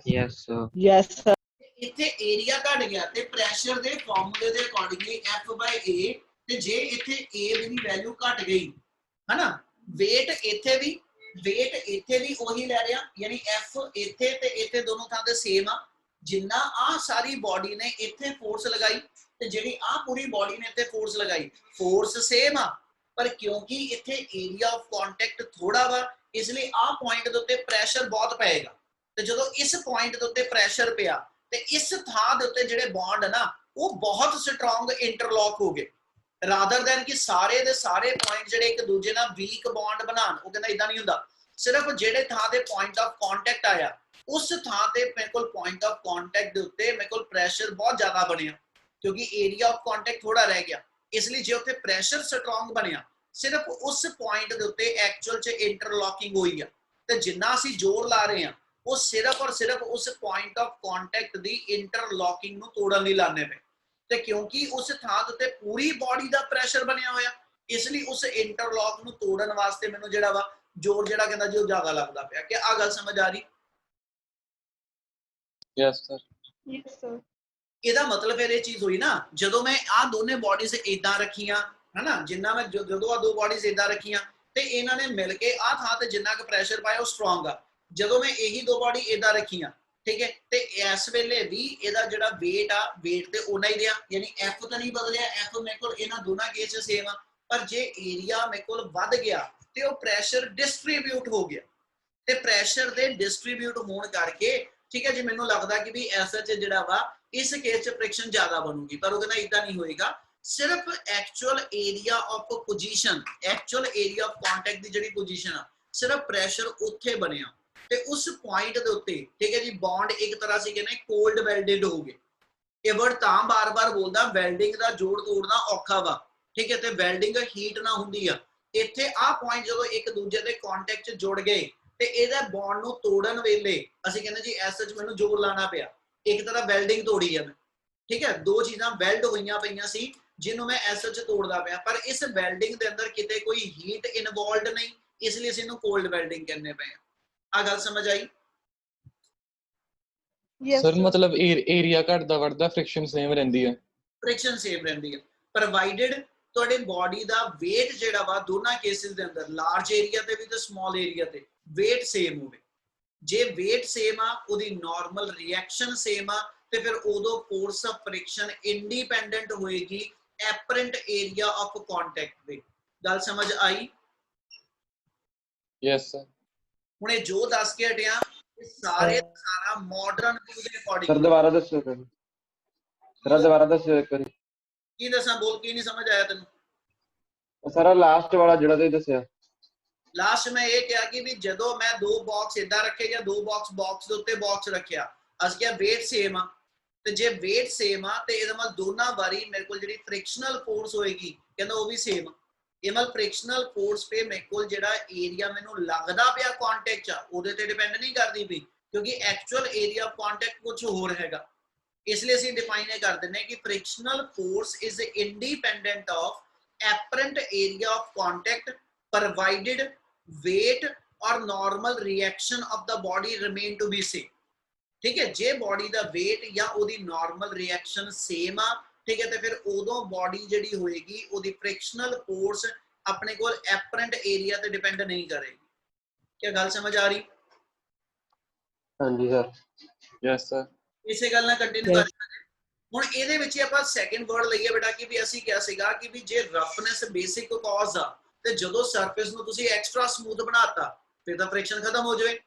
Yes, sir. Yes, sir. ਇੱਥੇ ਏਰੀਆ ਘਟ ਗਿਆ ਤੇ ਪ੍ਰੈਸ਼ਰ ਦੇ ਫਾਰਮੂਲੇ ਦੇ ਅਕੋਰਡਿੰਗਲੀ F/A, ਤੇ ਜੇ ਇੱਥੇ A ਦੀ ਵੈਲਿਊ ਘਟ ਗਈ ਹਨਾ, weight ਇੱਥੇ ਵੀ ਉਹੀ ਲੈ ਰਿਹਾ, ਯਾਨੀ F ਇੱਥੇ ਤੇ ਇੱਥੇ ਦੋਨੋਂ ਥਾਂ ਤੇ ਸੇਮ ਆ। ਜਿੰਨਾ ਆ ਸਾਰੀ ਬੋਡੀ ਨੇ ਇੱਥੇ ਫੋਰਸ ਲਗਾਈ ਤੇ ਜਿਹੜੀ ਆ ਪੂਰੀ ਬੋਡੀ ਨੇ ਇੱਥੇ ਫੋਰਸ ਲਗਾਈ, ਫੋਰਸ ਸੇਮ ਆ, ਪਰ ਕਿਉਂਕਿ ਇੱਥੇ ਏਰੀਆ ਆਫ ਕੰਟੈਕਟ ਥੋੜਾ ਵਾ, ਇਸ ਲਈ ਆ ਪੁਆਇੰਟ ਦੇ ਉੱਤੇ ਪ੍ਰੈਸ਼ਰ ਬਹੁਤ ਪਏਗਾ। ਤੇ ਜਦੋਂ ਇਸ ਪੁਆਇੰਟ ਦੇ ਉੱਤੇ ਪ੍ਰੈਸ਼ਰ ਪਿਆ ਤੇ ਇਸ ਥਾਂ ਦੇ ਉੱਤੇ ਜਿਹੜੇ ਬੌਂਡ ਹੈ ਨਾ ਉਹ ਬਹੁਤ ਸਟਰੋਂਗ ਇੰਟਰਲੌਕ ਹੋ ਗਏ, ਰਾਦਰ ਦੈਨ ਕਿ ਸਾਰੇ ਦੇ ਸਾਰੇ ਪੁਆਇੰਟ ਜਿਹੜੇ ਇੱਕ ਦੂਜੇ ਨਾਲ ਵੀਕ ਬੌਂਡ ਬਣਾਉਣ। ਉਹ ਕਹਿੰਦਾ ਇਦਾਂ ਨਹੀਂ ਹੁੰਦਾ, ਸਿਰਫ ਜਿਹੜੇ ਥਾਂ ਤੇ ਪੁਆਇੰਟ ਆਫ ਕੰਟੈਕਟ ਆਇਆ ਉਸ ਥਾਂ ਤੇ ਮੇਰੇ ਕੋਲ ਪੁਆਇੰਟ ਆਫ ਕੰਟੈਕਟ ਦੇ ਉੱਤੇ ਮੇਰੇ ਕੋਲ ਪ੍ਰੈਸ਼ਰ ਬਹੁਤ ਜ਼ਿਆਦਾ ਬਣਿਆ, ਕਿਉਂਕਿ ਏਰੀਆ ਆਫ ਕੰਟੈਕਟ ਥੋੜਾ ਰਹਿ ਗਿਆ। ਇਸ ਲਈ ਜੇ ਉੱਥੇ ਪ੍ਰੈਸ਼ਰ ਸਟਰੋਂਗ ਬਣਿਆ ਸਿਰਫ ਉਸ ਪੁਆਇੰਟ ਦੇ ਉੱਤੇ ਐਕਚੁਅਲ ਚ ਇੰਟਰਲੌਕਿੰਗ ਹੋਈ ਆ, ਤੇ ਜਿੰਨਾ ਅਸੀਂ ਜ਼ੋਰ ਲਾ ਰਹੇ ਹਾਂ ਉਹ ਸਿਰਫ ਔਰ ਸਿਰਫ ਉਸ ਪੁਆਇੰਟ ਆਫ ਕੰਟੈਕਟ ਦੀ ਇੰਟਰਲੌਕਿੰਗ ਨੂੰ ਤੋੜਨ ਲਈ ਲਾਣੇ ਪਏ, ਤੇ ਕਿਉਂਕਿ ਉਸ ਥਾਂ ਦੇ ਉੱਤੇ ਪੂਰੀ ਬੋਡੀ ਦਾ ਪ੍ਰੈਸ਼ਰ ਬਣਿਆ ਹੋਇਆ, ਇਸ ਲਈ ਉਸ ਇੰਟਰਲੌਕ ਨੂੰ ਤੋੜਨ ਵਾਸਤੇ ਮੈਨੂੰ ਜਿਹੜਾ ਵਾ ਜ਼ੋਰ ਜਿਹੜਾ ਕਹਿੰਦਾ ਜੀ ਉਹ ਜ਼ਿਆਦਾ ਲੱਗਦਾ ਪਿਆ। ਕਿ ਆ ਗੱਲ ਸਮਝ ਆ ਰਹੀ? Yes sir. Yes, sir. ਇਹਦਾ ਮਤਲਬ ਫਿਰ ਇਹ ਚੀਜ਼ ਹੋਈ ਨਾ, ਜਦੋਂ ਮੈਂ ਆ ਦੋਨੇ ਬੋਡੀਜ਼ ਇਦਾਂ ਰੱਖੀਆਂ ਹਨਾ, ਜਿੰਨਾ ਮੈਂ ਜਦੋਂ ਆ ਦੋ ਬੋਡੀਜ਼ ਇਦਾਂ ਰੱਖੀਆਂ ਤੇ ਇਹਨਾਂ ਨੇ ਮਿਲ ਕੇ ਆ ਥਾਂ ਤੇ ਜਿੰਨਾ ਕੁ ਪ੍ਰੈਸ਼ਰ ਪਾਇਆ ਉਹ ਸਟਰੋਂਗ ਆ। ਜਦੋਂ ਮੈਂ ਇਹੀ ਦੋ ਬੋਡੀ ਇਦਾਂ ਰੱਖੀਆਂ, ਠੀਕ ਹੈ, ਤੇ ਇਸ ਵੇਲੇ ਵੀ ਇਹਦਾ ਜਿਹੜਾ weight ਆ weight ਤੇ ਉਨਾ ਹੀ ਰਿਹਾ, ਯਾਨੀ F ਤਾਂ ਨਹੀਂ ਬਦਲਿਆ, F ਮੇਰੇ ਕੋਲ ਇਹਨਾਂ ਦੋਨਾਂ ਕੇਸ ਚ ਸੇਮ ਆ, ਪਰ ਜੇ ਏਰੀਆ ਮੇਰੇ ਕੋਲ ਵੱਧ ਗਿਆ ਤੇ ਉਹ ਪ੍ਰੈਸ਼ਰ ਡਿਸਟ੍ਰੀਬਿਊਟ ਹੋ ਗਿਆ, ਤੇ ਪ੍ਰੈਸ਼ਰ ਦੇ ਡਿਸਟ੍ਰੀਬਿਊਟ ਹੋਣ ਕਰਕੇ ਠੀਕ ਹੈ ਜੀ ਮੈਨੂੰ ਲੱਗਦਾ ਕਿ ਵੀ ਐਸਾ ਚ ਜਿਹੜਾ ਵਾ ਇਸ ਕੇਸ ਚ ਫ੍ਰਿਕਸ਼ਨ ਜ਼ਿਆਦਾ ਬਣੂਗੀ, ਪਰ ਉਹ ਕਹਿੰਦਾ ਇਦਾਂ ਨਹੀਂ ਹੋਏਗਾ। ਸਿਰਫ actual area of position, actual area of contact ਦੀ ਜਿਹੜੀ ਪੋਜੀਸ਼ਨ ਆ, ਸਿਰਫ ਪ੍ਰੈਸ਼ਰ ਉੱਥੇ ਬਣਿਆ ਤੇ ਉਸ ਪੁਆਇੰਟ ਦੇ ਉੱਤੇ ਠੀਕ ਹੈ ਜੀ ਬੌਂਡ ਇੱਕ ਤਰ੍ਹਾਂ ਸੀ ਕਹਿੰਦੇ ਕੋਲਡ ਵੈਲਡਡ ਹੋ ਗਏ। ਇਹ ਵਰਡ ਤਾਂ ਬਾਰ-ਬਾਰ ਬੋਲਦਾ, ਵੈਲਡਿੰਗ ਦਾ ਜੋੜ ਤੋੜਨਾ ਔਖਾ ਵਾ, ਠੀਕ ਹੈ, ਤੇ ਵੈਲਡਿੰਗ ਹੀਟ ਨਾ ਹੁੰਦੀ ਆ। ਇੱਥੇ ਆਹ ਪੁਆਇੰਟ ਜਦੋਂ ਇੱਕ ਦੂਜੇ ਦੇ ਕੰਟੈਕਟ ਚ ਜੁੜ ਗਏ ਤੇ ਇਹਦਾ ਬੌਂਡ ਨੂੰ ਤੋੜਨ ਵੇਲੇ ਅਸੀਂ ਕਹਿੰਦੇ ਜੀ ਐਸ ਚ ਮੈਨੂੰ ਜ਼ੋਰ ਲਾਣਾ ਪਿਆ, ਇੱਕ ਤਰ੍ਹਾਂ ਵੈਲਡਿੰਗ ਤੋੜੀ ਆ ਮੈਂ, ਠੀਕ ਹੈ, ਦੋ ਚੀਜ਼ਾਂ ਵੈਲਡ ਹੋਈਆਂ ਪਈਆਂ ਸੀ ਜਿਹਨੂੰ ਮੈਂ ਐਸ ਚ ਤੋੜਦਾ ਪਿਆ, ਪਰ ਇਸ ਵੈਲਡਿੰਗ ਦੇ ਅੰਦਰ ਕਿਤੇ ਕੋਈ ਹੀਟ ਇਨਵੋਲਵਡ ਨਹੀਂ, ਇਸ ਲਈ ਅਸੀਂ ਇਹਨੂੰ ਕੋਲਡ ਵੈਲਡਿੰਗ ਕਹਿੰਦੇ ਪਏ ਆ। ਆ ਗੱਲ ਸਮਝ ਆਈ? Yes, sir sir. ਮਤਲਬ ਏਰੀਆ ਘਟਦਾ ਵੱਧਦਾ ਫ੍ਰਿਕਸ਼ਨ ਸੇਮ ਰਹਿੰਦੀ ਹੈ? ਫ੍ਰਿਕਸ਼ਨ ਸੇਮ ਰਹਿੰਦੀ ਹੈ, ਪ੍ਰੋਵਾਈਡਡ ਤੁਹਾਡੇ ਬਾਡੀ ਦਾ weight ਜਿਹੜਾ ਵਾ ਦੋਨਾਂ ਕੇਸਿਸ ਦੇ ਅੰਦਰ ਲਾਰਜ ਏਰੀਆ ਤੇ ਵੀ ਤੇ ਸਮਾਲ ਏਰੀਆ ਤੇ weight ਸੇਮ ਹੋਵੇ। ਜੇ weight ਸੇਮ ਆ, ਉਹਦੀ ਨਾਰਮਲ ਰਿਐਕਸ਼ਨ ਸੇਮ ਆ, ਤੇ ਫਿਰ ਉਦੋਂ ਫੋਰਸ ਆਫ ਫ੍ਰਿਕਸ਼ਨ ਇੰਡੀਪੈਂਡੈਂਟ ਹੋਏਗੀ ਐਪਰੈਂਟ ਏਰੀਆ ਆਫ ਕੰਟੈਕਟ ਦੇ। ਗੱਲ ਸਮਝ ਆਈ? Yes sir. ਹੁਣ ਇਹ ਜੋ ਦੱਸ ਕੇ ਹਟਿਆ ਇਹ ਸਾਰੇ ਸਾਰਾ ਮਾਡਰਨ ਵਿਊ ਦੇ ਸਰ ਅਕੋਰਡਿੰਗ। ਦੁਬਾਰਾ ਦੱਸੋ ਸਰ, ਦੁਬਾਰਾ ਦੱਸੋ ਇੱਕ ਵਾਰੀ। ਕੀ ਦੱਸਾਂ, ਬੋਲ ਕੀ ਨਹੀਂ ਸਮਝ ਆਇਆ ਤੈਨੂੰ? ਸਰ ਲਾਸਟ ਵਾਲਾ ਜਿਹੜਾ ਤੁਸੀਂ ਦੱਸਿਆ। ਲਾਸਟ ਮੈਂ ਇਹ ਕਿਹਾ ਕਿ ਵੀ ਜਦੋਂ ਮੈਂ ਦੋ ਬਾਕਸ ਇਦਾਂ ਰੱਖੇ ਜਾਂ ਦੋ ਬਾਕਸ ਦੇ ਉੱਤੇ ਬਾਕਸ ਰੱਖਿਆ, ਅਸੀਂ ਕਿਹਾ weight ਸੇਮ ਆ, ਤੇ ਜੇ weight ਸੇਮ ਆ ਤੇ ਇਹਦਾ ਮਤਲਬ ਦੋਨਾਂ ਵਾਰੀ ਮੇਰੇ ਕੋਲ ਜਿਹੜੀ ਫ੍ਰਿਕਸ਼ਨਲ ਫੋਰਸ ਹੋਏਗੀ ਕਹਿੰਦਾ ਉਹ ਵੀ ਸੇਮ ਆ। ਇਹ ਮਤਲਬ ਫ੍ਰਿਕਸ਼ਨਲ ਫੋਰਸ ਤੇ ਮੇਰੇ ਕੋਲ ਜਿਹੜਾ ਏਰੀਆ ਮੈਨੂੰ ਲੱਗਦਾ ਪਿਆ ਕੰਟੈਕਟ ਚ ਉਹਦੇ ਤੇ ਡਿਪੈਂਡ ਨਹੀਂ ਕਰਦੀ ਪਈ, ਕਿਉਂਕਿ ਐਕਚੁਅਲ ਏਰੀਆ ਆਫ ਕੰਟੈਕਟ ਕੁਝ ਹੋਰ ਹੈਗਾ। ਇਸ ਲਈ ਅਸੀਂ ਡਿਫਾਈਨ ਕਰ ਦਿੰਦੇ ਕਿ frictional force is independent of apparent area of contact provided weight or normal reaction of the body remain to be same। ठीक है, जे बॉडी ਦਾ weight ਜਾਂ ਉਹਦੀ ਨਾਰਮਲ ਰਿਐਕਸ਼ਨ ਸੇਮ ਆ, ਠੀਕ ਹੈ, ਤੇ ਫਿਰ ਉਦੋਂ ਬॉडी ਜਿਹੜੀ ਹੋਏਗੀ ਉਹਦੀ ਫ੍ਰਿਕਸ਼ਨਲ ਫੋਰਸ ਆਪਣੇ ਕੋਲ ਐਪਰੈਂਟ ਏਰੀਆ ਤੇ ਡਿਪੈਂਡ ਨਹੀਂ ਕਰੇਗੀ। ਕੀ ਗੱਲ ਸਮਝ ਆ ਰਹੀ? ਹਾਂਜੀ ਸਰ। Yes sir. ਇਸੇ ਗੱਲ ਨਾਲ ਕੰਟੀਨਿਊ Yes. ਕਰਾਂਗੇ। ਹੁਣ ਇਹਦੇ ਵਿੱਚ ਹੀ ਆਪਾਂ ਸੈਕੰਡ ਵਰਡ ਲਈਏ ਬੇਟਾ ਕਿ ਵੀ ਅਸੀਂ ਕਿਹਾ ਸੀਗਾ ਕਿ ਵੀ ਜੇ ਰਫਨੈਸ ਬੇਸਿਕ ਕਾਜ਼ ਆ ਤੇ ਜਦੋਂ ਸਰਫੇਸ ਨੂੰ ਤੁਸੀਂ ਐਕਸਟਰਾ ਸਮੂਥ ਬਣਾਤਾ ਫਿਰ ਤਾਂ ਫ੍ਰਿਕਸ਼ਨ ਖਤਮ ਹੋ ਜਾਵੇ।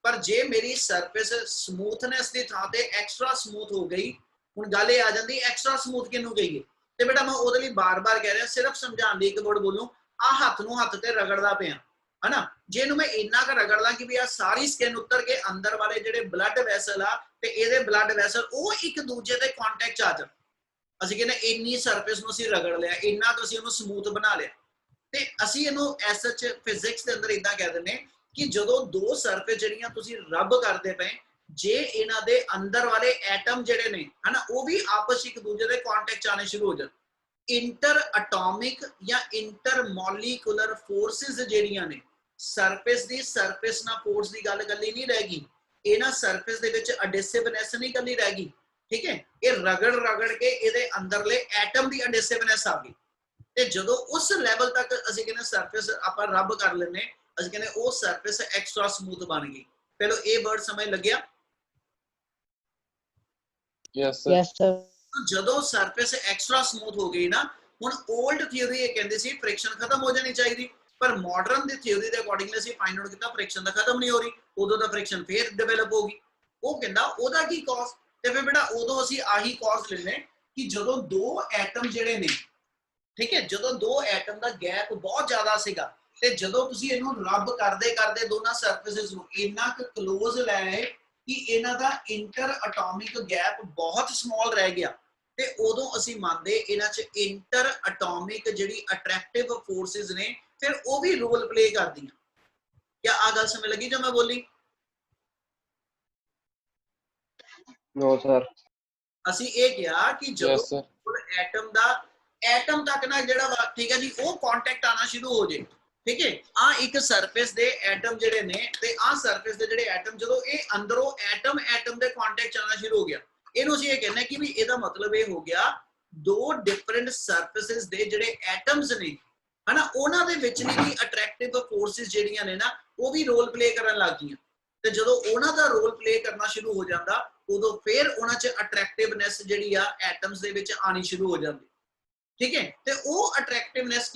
ਪਰ ਜੇ ਮੇਰੀ ਸਰਫੇਸ ਸਮੂਥਨੈਸ ਦੀ ਥਾਂ ਤੇ ਐਕਸਟਰਾ ਸਮੂਥ ਹੋ ਗਈ, ਹੁਣ ਗੱਲ ਇਹ ਆ ਜਾਂਦੀ ਐਕਸਟਰਾ ਸਮੂਥ ਕਿਹਨੂੰ ਕਹੀਏ। ਤੇ ਬੇਟਾ ਮੈਂ ਉਹਦੇ ਲਈ ਬਾਰ-ਬਾਰ ਕਹਿ ਰਿਹਾ, ਸਿਰਫ ਸਮਝਾਉਣ ਲਈ ਇੱਕ ਵਰਡ ਬੋਲੂੰ, ਆ ਹੱਥ ਨੂੰ ਹੱਥ ਤੇ ਰਗੜਦਾ ਪਿਆ ਹਨਾ, ਜੇ ਇਹਨੂੰ ਮੈਂ ਇੰਨਾ ਕੁ ਰਗੜਦਾ ਕਿ ਵੀ ਆ ਸਾਰੀ ਸਕਿਨ ਉੱਤਰ ਕੇ ਅੰਦਰ ਵਾਲੇ ਜਿਹੜੇ ਬਲੱਡ ਵੈਸਲ ਆ ਤੇ ਇਹਦੇ ਬਲੱਡ ਵੈਸਲ ਉਹ ਇੱਕ ਦੂਜੇ ਦੇ ਕੰਟੈਕਟ ਚ ਆ ਜਾਣ, ਅਸੀਂ ਕਹਿੰਦੇ ਇੰਨੀ ਸਰਫੇਸ ਨੂੰ ਅਸੀਂ ਰਗੜ ਲਿਆ, ਇੰਨਾ ਕੁ ਅਸੀਂ ਉਹਨੂੰ ਸਮੂਥ ਬਣਾ ਲਿਆ। ਤੇ ਅਸੀਂ ਇਹਨੂੰ ਐਸਐਚ ਫਿਜ਼ਿਕਸ ਦੇ ਅੰਦਰ ਇਦਾਂ ਕਹਿ ਦਿੰਦੇ ਕਿ ਜਦੋਂ ਦੋ ਸਰਫੇਸ ਜਿਹੜੀਆਂ ਤੁਸੀਂ ਰੱਬ ਕਰਦੇ ਪਏ, ਜੇ ਇਹਨਾਂ ਦੇ ਅੰਦਰ ਵਾਲੇ ਐਟਮ ਜਿਹੜੇ ਨੇ ਹਨਾ ਉਹ ਵੀ ਆਪਸ ਵਿੱਚ ਇੱਕ ਦੂਜੇ ਦੇ ਕੰਟੈਕਟ ਚ ਆਣੇ ਸ਼ੁਰੂ ਹੋ ਜਾਣ, ਇੰਟਰ ਐਟੋਮਿਕ ਜਾਂ ਇੰਟਰ ਮੋਲੀਕੂਲਰ ਫੋਰਸਿਸ ਜਿਹੜੀਆਂ ਨੇ, ਸਰਫੇਸ ਦੀ ਸਰਫੇਸ ਨਾਲ ਫੋਰਸ ਦੀ ਗੱਲ ਕੱਲੀ ਨਹੀਂ ਰਹਿ ਗਈ, ਇਹਨਾਂ ਸਰਫੇਸ ਦੇ ਵਿੱਚ ਐਡਿਸਿਵਨੈਸ ਨਹੀਂ ਕੱਲੀ ਰਹਿ ਗਈ, ਠੀਕ ਹੈ, ਇਹ ਰਗੜ ਕੇ ਇਹਦੇ ਅੰਦਰਲੇ ਐਟਮ ਦੀ ਐਡਿਸਿਵਨੈਸ ਆ ਗਈ। ਤੇ ਜਦੋਂ ਉਸ ਲੈਵਲ ਤੱਕ ਅਸੀਂ ਕਹਿੰਦੇ ਸਰਫੇਸ ਆਪਾਂ ਰੱਬ ਕਰ ਲੈਨੇ, ਅਸੀਂ ਕਹਿੰਦੇ ਉਹ ਸਰਫੇਸ ਐਕਸਟਰਾ ਸਮੂਥ ਬਣ ਗਈ। ਪਹਿਲਾਂ ਇਹ ਵਰਡ ਸਮਝ ਲੱਗਿਆ? Yes sir. ਜਦੋਂ ਸਰਫੇਸ ਐਕਸਟਰਾ ਸਮੂਥ ਹੋ ਗਈ ਨਾ, ਹੁਣ 올ਡ ਥਿਉਰੀ ਇਹ ਕਹਿੰਦੇ ਸੀ ਫ੍ਰਿਕਸ਼ਨ ਖਤਮ ਹੋ ਜਾਣੀ ਚਾਹੀਦੀ, ਪਰ ਮਾਡਰਨ ਦੀ ਥਿਉਰੀ ਦੇ ਅਕੋਰਡਿੰਗਲੀ ਅਸੀਂ ਫਾਈਂਡ ਆਊਟ ਕੀਤਾ ਫ੍ਰਿਕਸ਼ਨ ਤਾਂ ਖਤਮ ਨਹੀਂ ਹੋ ਰਹੀ, ਉਦੋਂ ਤਾਂ ਫ੍ਰਿਕਸ਼ਨ ਫੇਰ ਡਿਵੈਲਪ ਹੋ ਗਈ। ਉਹ ਕਹਿੰਦਾ ਉਹਦਾ ਕੀ ਕਾਜ਼, ਤੇ ਫਿਰ ਬੇਟਾ ਉਦੋਂ ਅਸੀਂ ਆਹੀ ਕਾਜ਼ ਲੈਣੇ ਕਿ ਜਦੋਂ ਦੋ ਐਟਮ ਜਿਹੜੇ ਨੇ, ਠੀਕ ਹੈ, ਜਦੋਂ ਦੋ ਐਟਮ ਦਾ ਗੈਪ ਬਹੁਤ ਜ਼ਿਆਦਾ ਸੀਗਾ ਤੇ ਜਦੋਂ ਤੁਸੀਂ ਇਹਨੂੰ ਰੱਬ ਕਰਦੇ ਕਰਦੇ ਦੋਨਾਂ ਸਰਫੇਸਿਸ ਨੂੰ ਇੰਨਾ ਕੁ ਕਲੋਜ਼ ਲੈ ਆਏ ਕਿ ਇਹਨਾਂ ਦਾ ਇੰਟਰ ਐਟੋਮਿਕ ਗੈਪ ਬਹੁਤ ਸਮਾਲ ਰਹਿ ਗਿਆ, ਤੇ ਉਦੋਂ ਅਸੀਂ ਮੰਨਦੇ ਇਹਨਾਂ 'ਚ ਇੰਟਰ ਐਟੋਮਿਕ ਜਿਹੜੀ ਅਟਰੈਕਟਿਵ ਫੋਰਸਿਸ ਨੇ ਫਿਰ ਉਹ ਵੀ ਰੋਲ ਪਲੇ ਕਰਦੀਆਂ। ਕਿਆ ਆ ਗੱਲ ਸਮਝ ਲੱਗੀ ਜੋ ਮੈਂ ਬੋਲੀ? No sir. ਅਸੀਂ ਇਹ ਕਿਹਾ ਕਿ ਜਦੋਂ ਐਟਮ ਤੱਕ ਨਾ ਜਿਹੜਾ ਠੀਕ ਹੈ ਜੀ ਉਹ ਕੰਟੈਕਟ ਆਣਾ ਸ਼ੁਰੂ ਹੋ ਜੇ, ਠੀਕ ਹੈ, ਆ ਇੱਕ ਸਰਫੇਸ ਦੇ ਐਟਮ ਜਿਹੜੇ ਨੇ ਤੇ ਆ ਸਰਫੇਸ ਦੇ ਜਿਹੜੇ ਐਟਮ ਜਦੋਂ ਇਹ ਅੰਦਰੋਂ ਐਟਮ ਦੇ ਕੰਟੈਕਟ ਚ ਆਣਾ ਸ਼ੁਰੂ ਹੋ ਗਿਆ, ਇਹਨੂੰ ਅਸੀਂ ਇਹ ਕਹਿੰਦੇ ਕਿ ਵੀ ਇਹਦਾ ਮਤਲਬ ਇਹ ਹੋ ਗਿਆ ਦੋ ਡਿਫਰੈਂਟ ਸਰਫੇਸਿਸ ਦੇ ਜਿਹੜੇ ਐਟਮਸ ਨੇ ਹਨਾ ਉਹਨਾਂ ਦੇ ਵਿੱਚ ਵੀ ਅਟਰੈਕਟਿਵ ਫੋਰਸਿਸ ਜਿਹੜੀਆਂ ਨੇ ਨਾ ਉਹ ਵੀ ਰੋਲ ਪਲੇ ਕਰਨ ਲੱਗ ਗਈਆਂ, ਤੇ ਜਦੋਂ ਉਹਨਾਂ ਦਾ ਰੋਲ ਪਲੇ ਕਰਨਾ ਸ਼ੁਰੂ ਹੋ ਜਾਂਦਾ ਉਦੋਂ ਫਿਰ ਉਹਨਾਂ 'ਚ ਅਟਰੈਕਟਿਵਨੈਸ ਜਿਹੜੀ ਆ ਐਟਮਸ ਦੇ ਵਿੱਚ ਆਣੀ ਸ਼ੁਰੂ ਹੋ ਜਾਂਦੀ, ਠੀਕ ਹੈ, ਤੇ ਉਹ ਅਟਰੈਕਟਿਵਨੈਸ